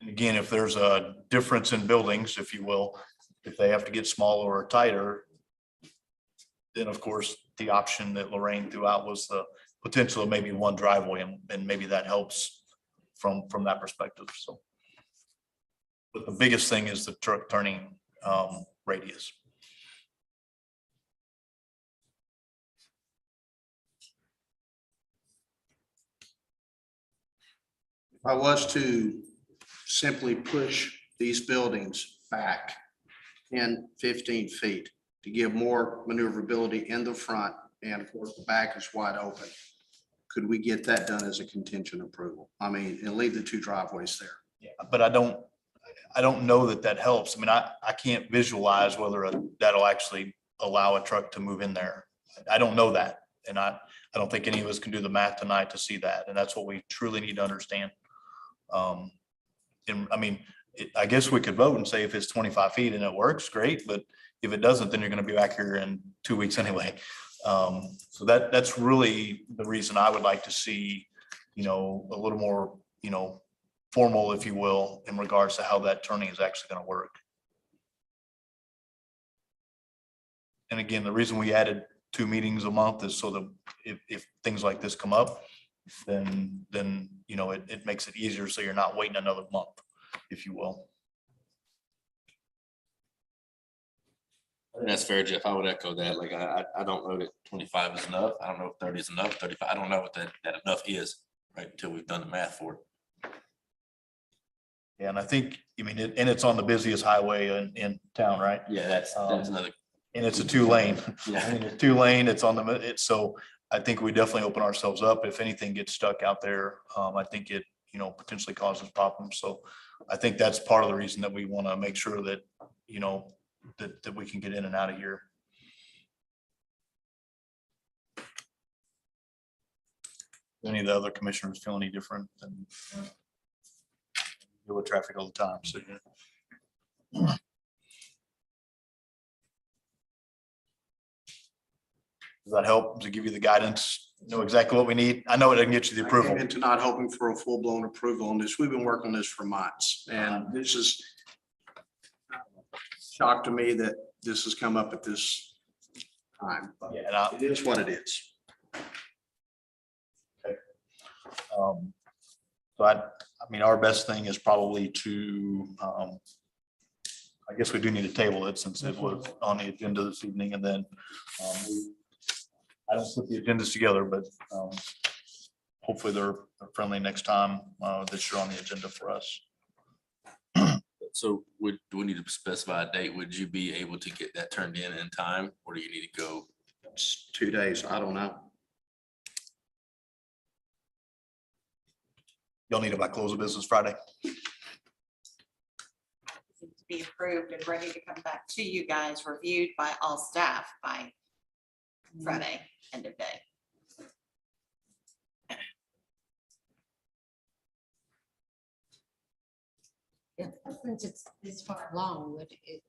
And again, if there's a difference in buildings, if you will, if they have to get smaller or tighter, then of course, the option that Lorraine threw out was the potential of maybe one driveway, and maybe that helps from that perspective. So, but the biggest thing is the truck turning radius. If I was to simply push these buildings back 10, 15 feet to give more maneuverability in the front, and of course the back is wide open, could we get that done as a contingent approval? I mean, and leave the two driveways there. Yeah, but I don't know that helps. I mean, I can't visualize whether that'll actually allow a truck to move in there. I don't know that. And I don't think any of us can do the math tonight to see that. And that's what we truly need to understand. And I mean, I guess we could vote and say if it's 25 feet and it works, great. But if it doesn't, then you're going to be back here in 2 weeks anyway. So that's really the reason I would like to see, a little more, formal, if you will, in regards to how that turning is actually going to work. And again, the reason we added 2 meetings a month is so that if things like this come up, then it makes it easier so you're not waiting another month, if you will. I think that's fair, Jeff. I would echo that. Like, I don't know that 25 is enough. I don't know if 30 is enough, 35. I don't know what that enough is, right? Until we've done the math for it. Yeah, and I think, and it's on the busiest highway in town, right? Yeah, that's another. And it's a 2-lane. Yeah. I mean, it's 2-lane, it's on so I think we definitely open ourselves up. If anything gets stuck out there, I think it, potentially causes problems. So I think that's part of the reason that we want to make sure that, that we can get in and out of here. Any of the other commissioners feel any different than deal with traffic all the time, so yeah. Does that help? Does it give you the guidance? Know exactly what we need? I know it doesn't get you the approval. I came into not hoping for a full-blown approval on this. We've been working on this for months, and this is shock to me that this has come up at this time. But Yeah, it is what it is. So our best thing is probably to, I guess we do need to table it since it was on the agenda this evening, and then I don't put the agendas together, but hopefully they're friendly next time that you're on the agenda for us. So do we need to specify a date? Would you be able to get that turned in time, or do you need to go? It's 2 days. I don't know. Y'all need it by close of business Friday. To be approved and ready to come back to you guys, reviewed by all staff by Friday, end of day. Yeah, since it's this far along, would it?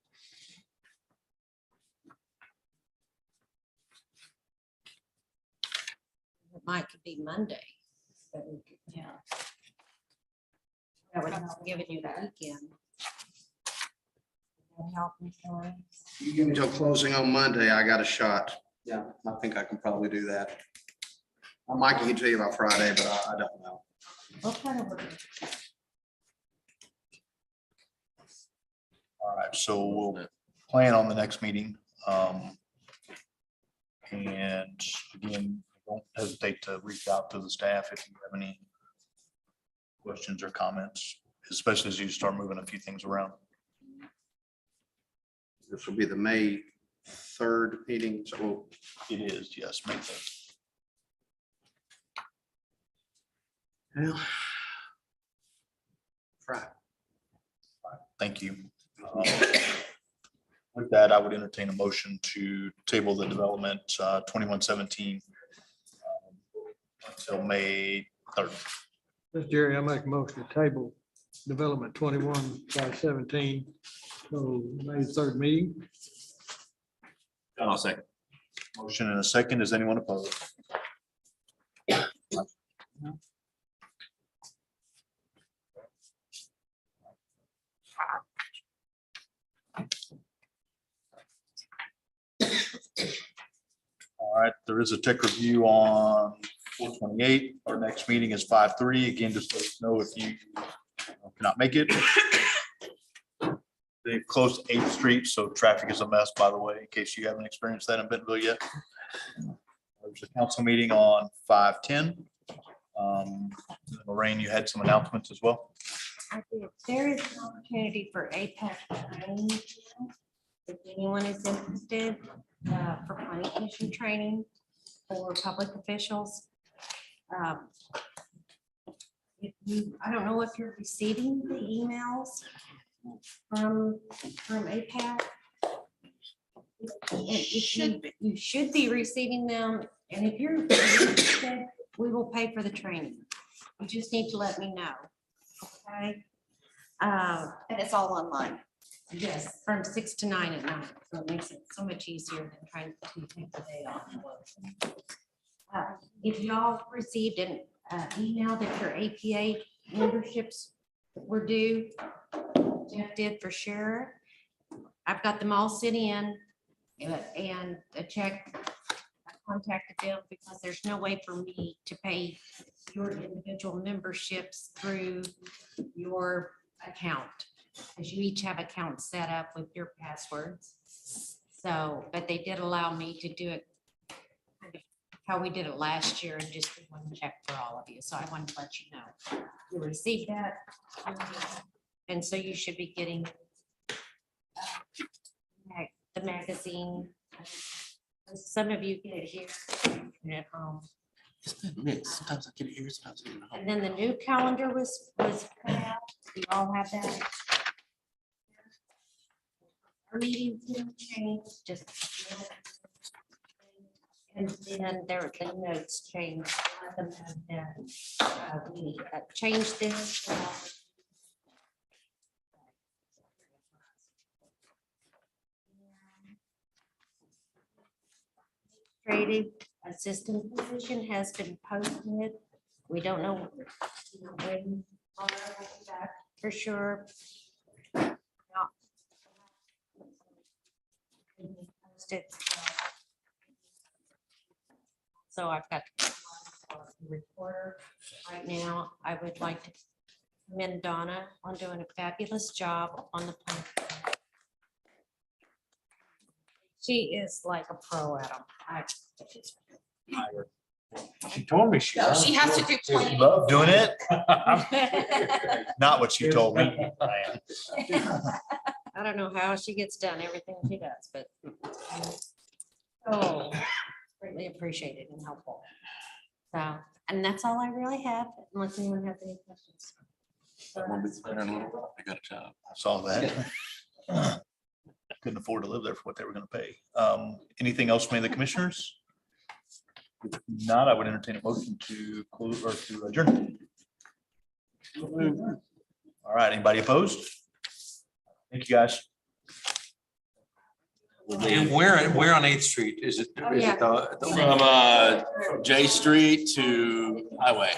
It might could be Monday. Yeah. That would help giving you the weekend. That help me, Troy? You give me till closing on Monday, I got a shot. Yeah, I think I can probably do that. I might can tell you about Friday, but I don't know. What kind of work? All right, so we'll plan on the next meeting. And again, don't hesitate to reach out to the staff if you have any questions or comments, especially as you start moving a few things around. This will be the May 3rd meeting, so It is, yes, May 3rd. well, right. Thank you. With that, I would entertain a motion to table the development 2117 until May 3rd. Mr. Jerry, I make a motion to table development 21/17 till May 3rd meeting. I'll second. Motion and a second. Is anyone opposed? All right, there is a tech review on 4/28. Our next meeting is 5/3. Again, just let us know if you cannot make it. They've closed 8th Street, so traffic is a mess, by the way, in case you haven't experienced that in Bentonville yet. There's a council meeting on 5/10. Lorraine, you had some announcements as well. I did. There is an opportunity for APAC training. If anyone is interested, for planning commission training for public officials. If you, I don't know if you're receiving the emails from APAC. You should be receiving them, and if you're interested, we will pay for the training. You just need to let me know. Okay. And it's all online. Yes, from 6 to 9 at night. So it makes it so much easier than trying to take the day off. If y'all received an email that your APA memberships were due, Jeff did for sure. I've got them all sent in and a check. I contacted them because there's no way for me to pay your individual memberships through your account. Because you each have accounts set up with your passwords. So, but they did allow me to do it kind of how we did it last year and just do one check for all of you. So I wanted to let you know. You received that. And so you should be getting the magazine. Some of you get it here and at home. It's been mixed. Sometimes I get it here, sometimes I get it at home. And then the new calendar was put out. You all have that. Our meetings didn't change, just. And then there, the notes changed. Let them have that. We changed this. Administrative assistant position has been posted. We don't know when for sure. So I've got a reporter right now. I would like to commend Donna on doing a fabulous job on the plan. She is like a pro at them. She told me she. No, she has to do planning. Love doing it. Not what she told me. I don't know how she gets done everything she does, but oh, greatly appreciated and helpful. So, and that's all I really have, unless anyone has any questions. I got a job. I saw that. Couldn't afford to live there for what they were gonna pay. Anything else from any of the commissioners? If not, I would entertain a motion to close or to adjourn. All right, anybody opposed? Thank you, guys. And where on 8th Street? Is it? Oh, is yeah. it the- From J Street to Highway.